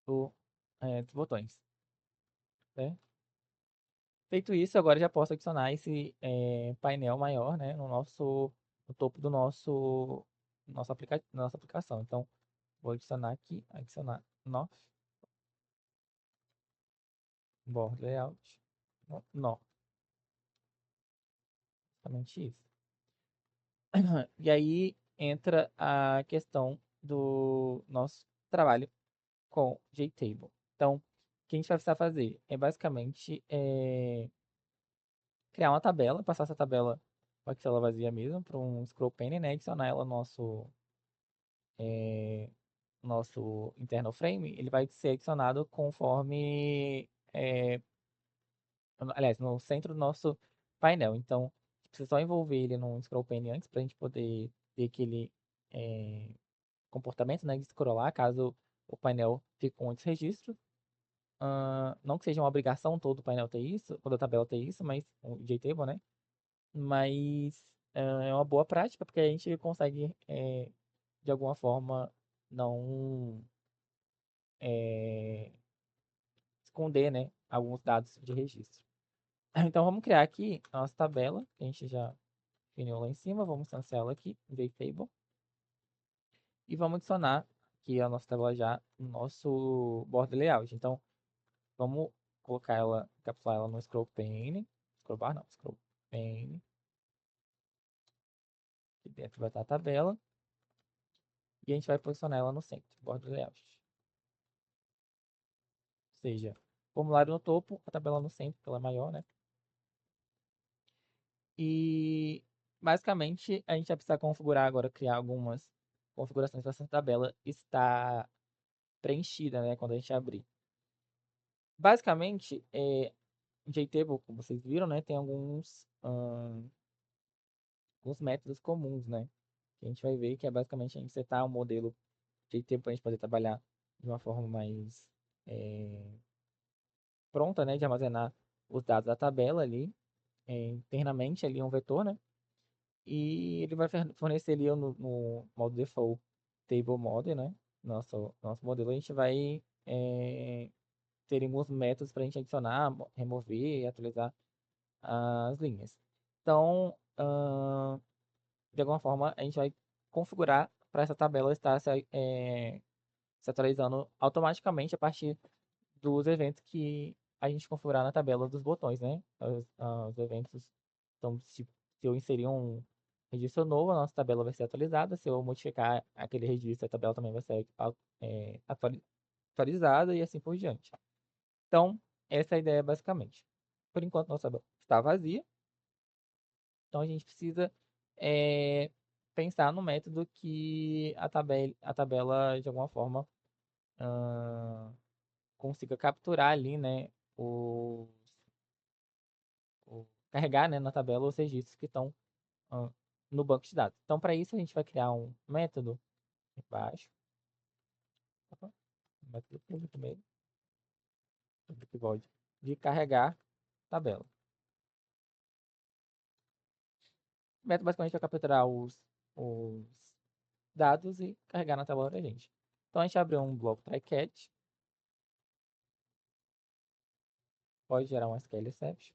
dos botões. Né? Feito isso, agora já posso adicionar esse painel maior, né, no topo do nossa aplicação. Então, vou adicionar aqui, adicionar North, Board Layout, no, exatamente isso. E aí entra a questão do nosso trabalho com JTable. Então, o que a gente vai precisar fazer é basicamente criar uma tabela, passar essa tabela com a Excel vazia mesmo para um scroll pane, né? Adicionar ela no nosso internal frame. Ele vai ser adicionado conforme, aliás, no centro do nosso painel. Então, a gente precisa só envolver ele num scroll pane antes para a gente poder ter aquele é, comportamento, né, de scrollar caso o painel fique com muitos registros. Não que seja uma obrigação todo o painel ter isso, toda a tabela ter isso, mas o JTable, né? Mas é uma boa prática porque a gente consegue, de alguma forma, não é, esconder, né, alguns dados de registro. Então vamos criar aqui a nossa tabela, que a gente já definiu lá em cima, vamos instanciar ela aqui, JTable, e vamos adicionar aqui a nossa tabela já no nosso border layout. Então vamos colocar ela, encapsular ela no scroll pane, scroll bar não, scroll pane, aqui dentro vai estar a tabela, e a gente vai posicionar ela no centro, border layout. Ou seja, formulário no topo, a tabela no centro, porque ela é maior, né? E basicamente a gente vai precisar configurar agora, criar algumas configurações para essa tabela estar preenchida, né? Quando a gente abrir. Basicamente, JTable, como vocês viram, né? Tem alguns métodos comuns, né? Que a gente vai ver que é basicamente a gente setar um modelo JTable para a gente poder trabalhar de uma forma mais pronta, né? De armazenar os dados da tabela ali, internamente ali um vetor, né? E ele vai fornecer ali no modo default table model, né? Nosso modelo, a gente vai ter alguns métodos para a gente adicionar, remover e atualizar as linhas. Então, de alguma forma, a gente vai configurar para essa tabela estar se atualizando automaticamente a partir dos eventos que a gente configurar na tabela dos botões, né? Os eventos, então, se eu inserir um registro novo, a nossa tabela vai ser atualizada. Se eu modificar aquele registro, a tabela também vai ser atualizada e assim por diante. Então, essa é a ideia basicamente. Por enquanto, nossa tabela está vazia. Então, a gente precisa é, pensar no método que a tabela de alguma forma, ah, consiga capturar ali, né, carregar, né, na tabela os registros que estão ah, no banco de dados. Então, para isso, a gente vai criar um método embaixo, opa, um método público mesmo, público void, de carregar tabela. O método basicamente vai capturar os dados e carregar na tabela da gente. Então, a gente abre um bloco try-catch, pode gerar um SQL exception,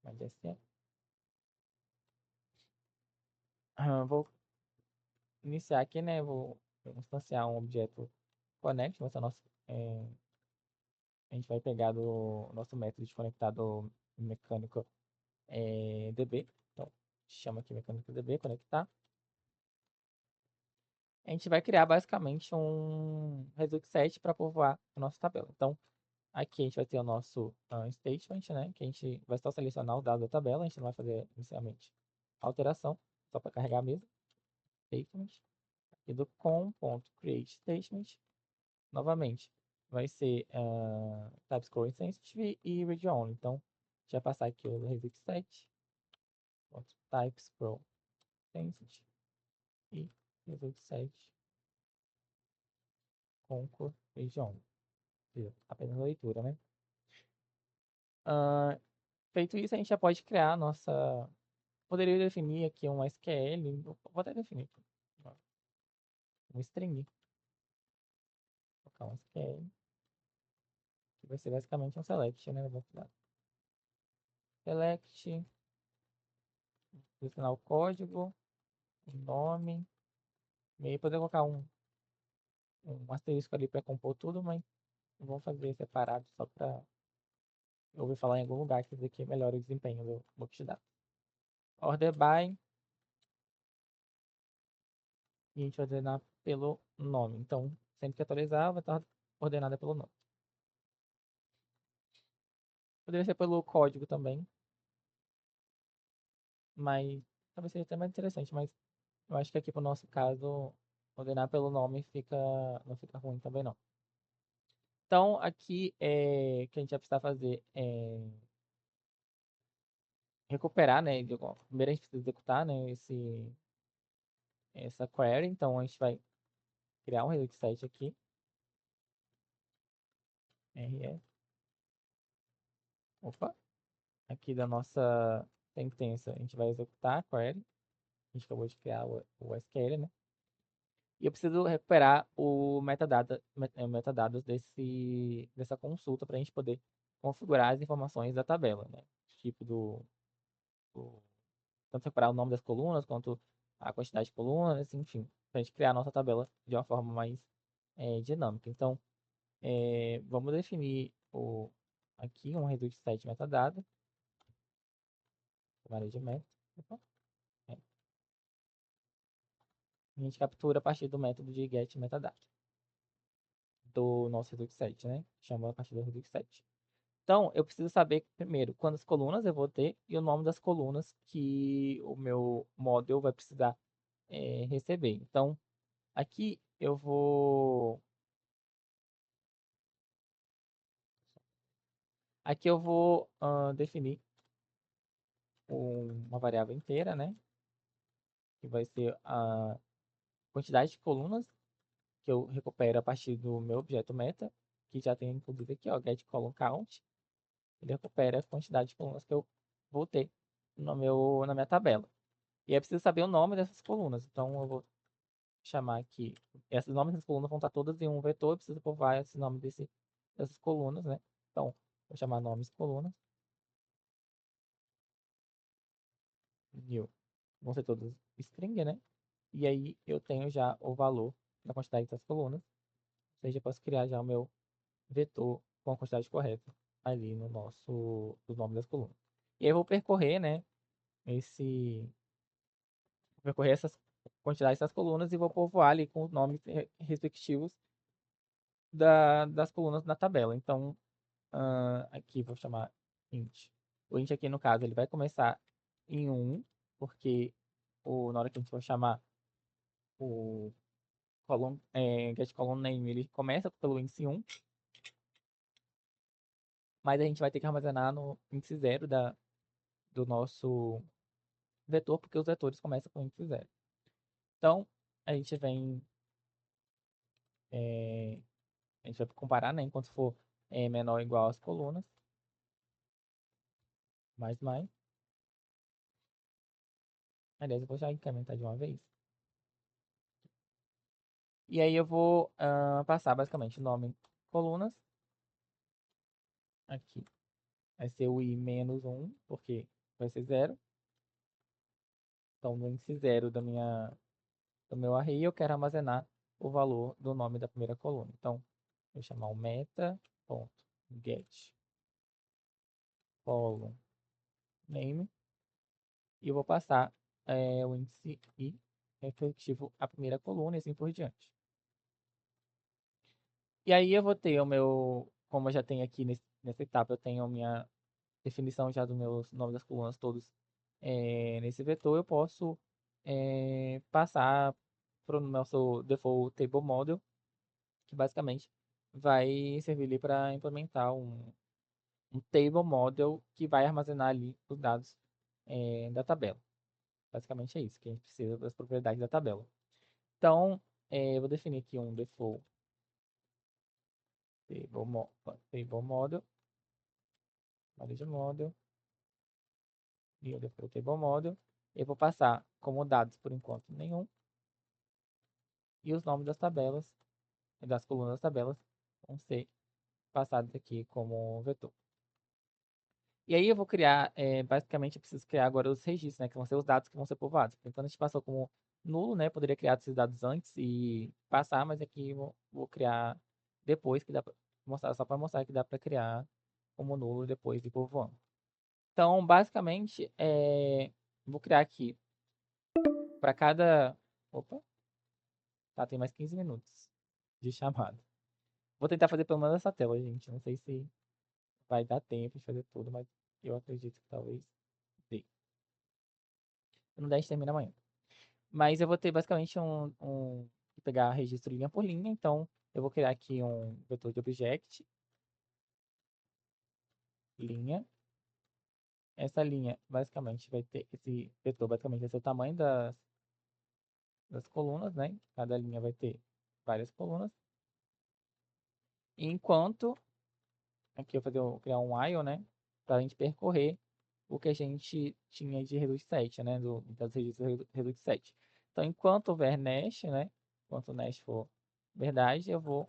mas assim, vou iniciar aqui, né? Vou instanciar um objeto connect, vai ser nosso, a gente vai pegar do nosso método de conectado mecânico DB. Então, chama aqui mecânico DB, conectar. A gente vai criar basicamente um Redux set para povoar a nossa tabela. Então, aqui a gente vai ter o nosso statement, né? Que a gente vai só selecionar o dado da tabela, a gente não vai fazer inicialmente alteração, só para carregar mesmo. Statement. E do com.createStatement, novamente, vai ser type score insensitive e read only. Então, a gente vai passar aqui o Redux set, type scroll sensitive e Redux set concord read only. Apenas a leitura, né? Ah, feito isso, a gente já pode criar a nossa. Poderia definir aqui um SQL. Vou até definir aqui. Um string. Vou colocar um SQL. Que vai ser basicamente um select, né? Select. Selecionar o código. O nome. E aí poder colocar um asterisco ali para compor tudo, mas vamos fazer separado só para eu ouvir falar em algum lugar que isso aqui melhora o desempenho do banco de dados. Order by. E a gente vai ordenar pelo nome. Então, sempre que atualizar, vai estar ordenada pelo nome. Poderia ser pelo código também, mas talvez seja até mais interessante, mas eu acho que aqui pro nosso caso, ordenar pelo nome não fica ruim também não. Então, aqui que a gente vai precisar fazer recuperar, né? Primeiro a gente precisa executar, né, essa query, então a gente vai criar um Redux set aqui, RE, opa, aqui da nossa sentença, a gente vai executar a query, a gente acabou de criar o SQL, né? E eu preciso recuperar metadados dessa consulta para a gente poder configurar as informações da tabela, né? Tipo tanto recuperar o nome das colunas quanto a quantidade de colunas, enfim, para a gente criar a nossa tabela de uma forma mais dinâmica. Então, vamos definir aqui um Redux set metadado, área de meta, opa, é, a gente captura a partir do método de get metadata do nosso Redux set, né? Chama a partir do Redux set. Então, eu preciso saber primeiro quantas colunas eu vou ter e o nome das colunas que o meu model vai precisar receber. Então, aqui eu vou definir uma variável inteira, né? Que vai ser a quantidade de colunas que eu recupero a partir do meu objeto meta, que já tem inclusive aqui, ó, get column count. Ele recupera a quantidade de colunas que eu vou ter na minha tabela. E é preciso saber o nome dessas colunas. Então, eu vou chamar aqui. Esses nomes dessas colunas vão estar todas em um vetor. Eu preciso povoar esse nome dessas colunas, né? Então, vou chamar nomes colunas. New. Vão ser todos string, né? E aí eu tenho já o valor da quantidade dessas colunas. Ou seja, eu posso criar já o meu vetor com a quantidade correta ali no nome das colunas. E aí eu vou percorrer, né? Esse. Vou percorrer quantidade dessas colunas e vou povoar ali com os nomes respectivos das colunas na tabela. Então, aqui vou chamar int. O int aqui, no caso, ele vai começar em 1, porque na hora que a gente for chamar o get column name, ele começa pelo índice 1, mas a gente vai ter que armazenar no índice 0 do nosso vetor, porque os vetores começam com índice 0. Então, a gente vem, é, a gente vai comparar, né, enquanto for menor ou igual às colunas, mais. Aliás, eu vou já incrementar de uma vez. E aí eu vou passar basicamente o nome colunas. Aqui vai ser o i menos 1, porque vai ser 0. Então, no índice 0 do meu array, eu quero armazenar o valor do nome da primeira coluna. Então, vou chamar o meta.get column name e eu vou passar o índice i refletivo à primeira coluna e assim por diante. E aí eu vou ter o meu, como eu já tenho aqui nessa etapa, eu tenho a minha definição já dos meus nomes das colunas todos nesse vetor, eu posso passar para o nosso default table model, que basicamente vai servir ali para implementar um table model que vai armazenar ali os dados da tabela. Basicamente é isso que a gente precisa das propriedades da tabela. Então, eu vou definir aqui um default table model, de model, e o default table model. Eu vou passar como dados por enquanto nenhum, e os nomes das tabelas, das colunas das tabelas, vão ser passados aqui como vetor. E aí eu vou criar, basicamente eu preciso criar agora os registros, né, que vão ser os dados que vão ser povoados. Então a gente passou como nulo, né, poderia criar esses dados antes e passar, mas aqui eu vou criar depois, que dá pra mostrar, só para mostrar que dá para criar como nulo depois de povoando. Então, basicamente, vou criar aqui para cada... Opa, tá, tem mais 15 minutos de chamada. Vou tentar fazer pelo menos essa tela, gente. Não sei se vai dar tempo de fazer tudo, mas eu acredito que talvez dê. Se não der, a gente termina amanhã. Mas eu vou ter basicamente pegar registro linha por linha. Então, eu vou criar aqui um vetor de object, linha. Essa linha, basicamente, vai ter esse vetor, basicamente, vai ser o tamanho das colunas, né? Cada linha vai ter várias colunas. Enquanto, aqui eu vou criar um while, né? Para a gente percorrer o que a gente tinha de Redux 7, né? Das registros Redux 7. Então, enquanto houver Nash, né? Enquanto o Nash for verdade, eu vou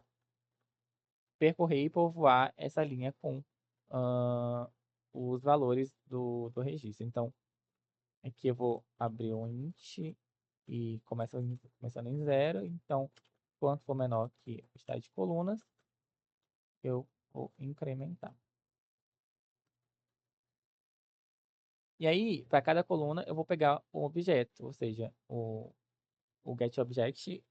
percorrer e povoar essa linha com os valores do registro. Então, aqui eu vou abrir um int e começando em 0. Então, quanto for menor que o estado de colunas, eu vou incrementar. E aí, para cada coluna, eu vou pegar um objeto, ou seja, o getObject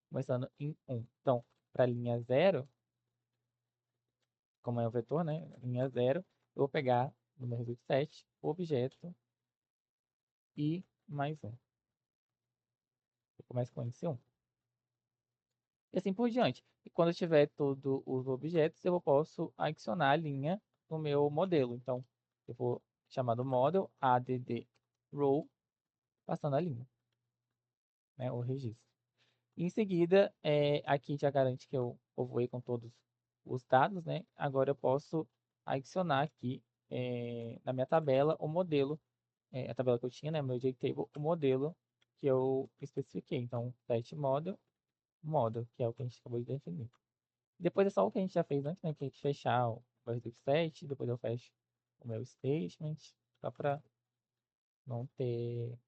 começando em 1. Então, para a linha 0, como é o vetor, né? Linha 0, eu vou pegar no meu resultado 7, o objeto e mais um. Eu começo com índice 1. E assim por diante. E quando eu tiver todos os objetos, eu posso adicionar a linha no meu modelo. Então, eu vou chamar do model add row, passando a linha, né, o registro. E em seguida, aqui já garante que eu povoei com todos os dados, né? Agora eu posso adicionar aqui na minha tabela o modelo, a tabela que eu tinha, né? Meu JTable, o modelo que eu especifiquei. Então, set model, que é o que a gente acabou de definir. Depois é só o que a gente já fez antes, né? Que a gente fechar o Redux 7, depois eu fecho o meu statement, só para não ter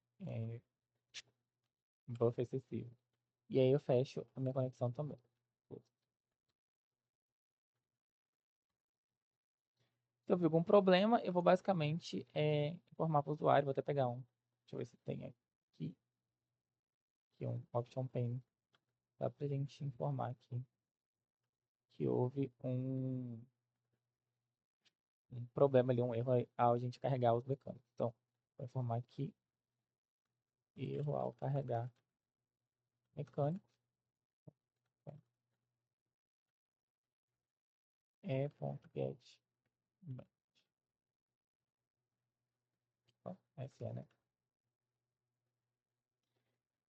buffer excessivo. E aí eu fecho a minha conexão também. Se eu ver algum problema, eu vou basicamente informar para o usuário. Vou até pegar um. Deixa eu ver se tem aqui. aqui um option pane, só pra gente informar aqui que houve um problema ali, um erro ao gente carregar os mecânicos. Então, vou informar aqui, erro ao carregar mecânico, e.get, SE, né?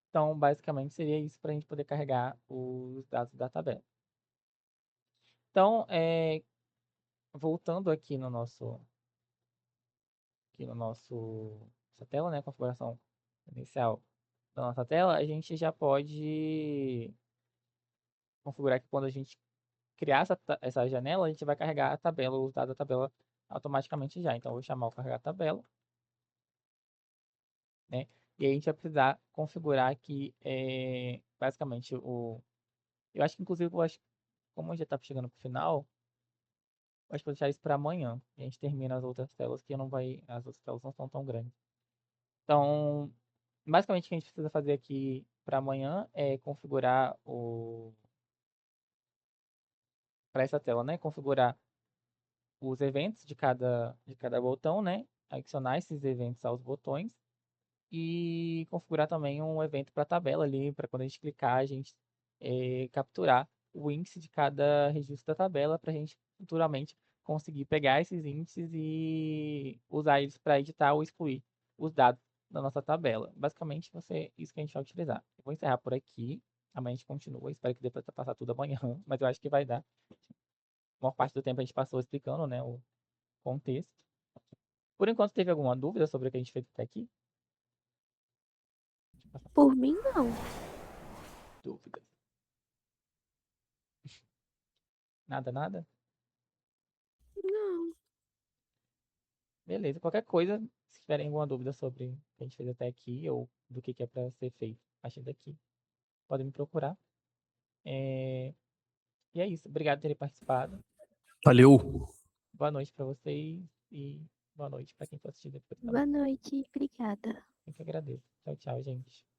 Então, basicamente, seria isso para a gente poder carregar os dados da tabela. Então, voltando aqui no nossa tela, né, configuração inicial da nossa tela, a gente já pode configurar que quando a gente criar essa janela, a gente vai carregar a tabela, os dados da tabela automaticamente já. Então, eu vou chamar o carregar tabela, né? E aí a gente vai precisar configurar aqui, basicamente, eu acho que, inclusive, como já está chegando para o final, eu acho que vou deixar isso para amanhã. E a gente termina as outras telas, que não vai, as outras telas não são tão grandes. Então, basicamente, o que a gente precisa fazer aqui para amanhã é configurar para essa tela, né? Configurar os eventos de cada botão, né? Adicionar esses eventos aos botões e configurar também um evento para a tabela ali, para quando a gente clicar, a gente capturar o índice de cada registro da tabela para a gente futuramente conseguir pegar esses índices e usar eles para editar ou excluir os dados da nossa tabela. Basicamente, isso que a gente vai utilizar. Eu vou encerrar por aqui. Amanhã a gente continua. Espero que dê para passar tudo amanhã, mas eu acho que vai dar. A maior parte do tempo a gente passou explicando, né, o contexto. Por enquanto, teve alguma dúvida sobre o que a gente fez até aqui? Por mim, não. Dúvidas? Nada, nada? Não. Beleza. Qualquer coisa, se tiverem alguma dúvida sobre o que a gente fez até aqui ou do que é para ser feito a partir daqui, podem me procurar. E é isso. Obrigado por terem participado. Valeu. Boa noite para vocês e boa noite para quem for assistir depois também. Boa noite, obrigada. Eu que agradeço. Tchau, tchau, gente.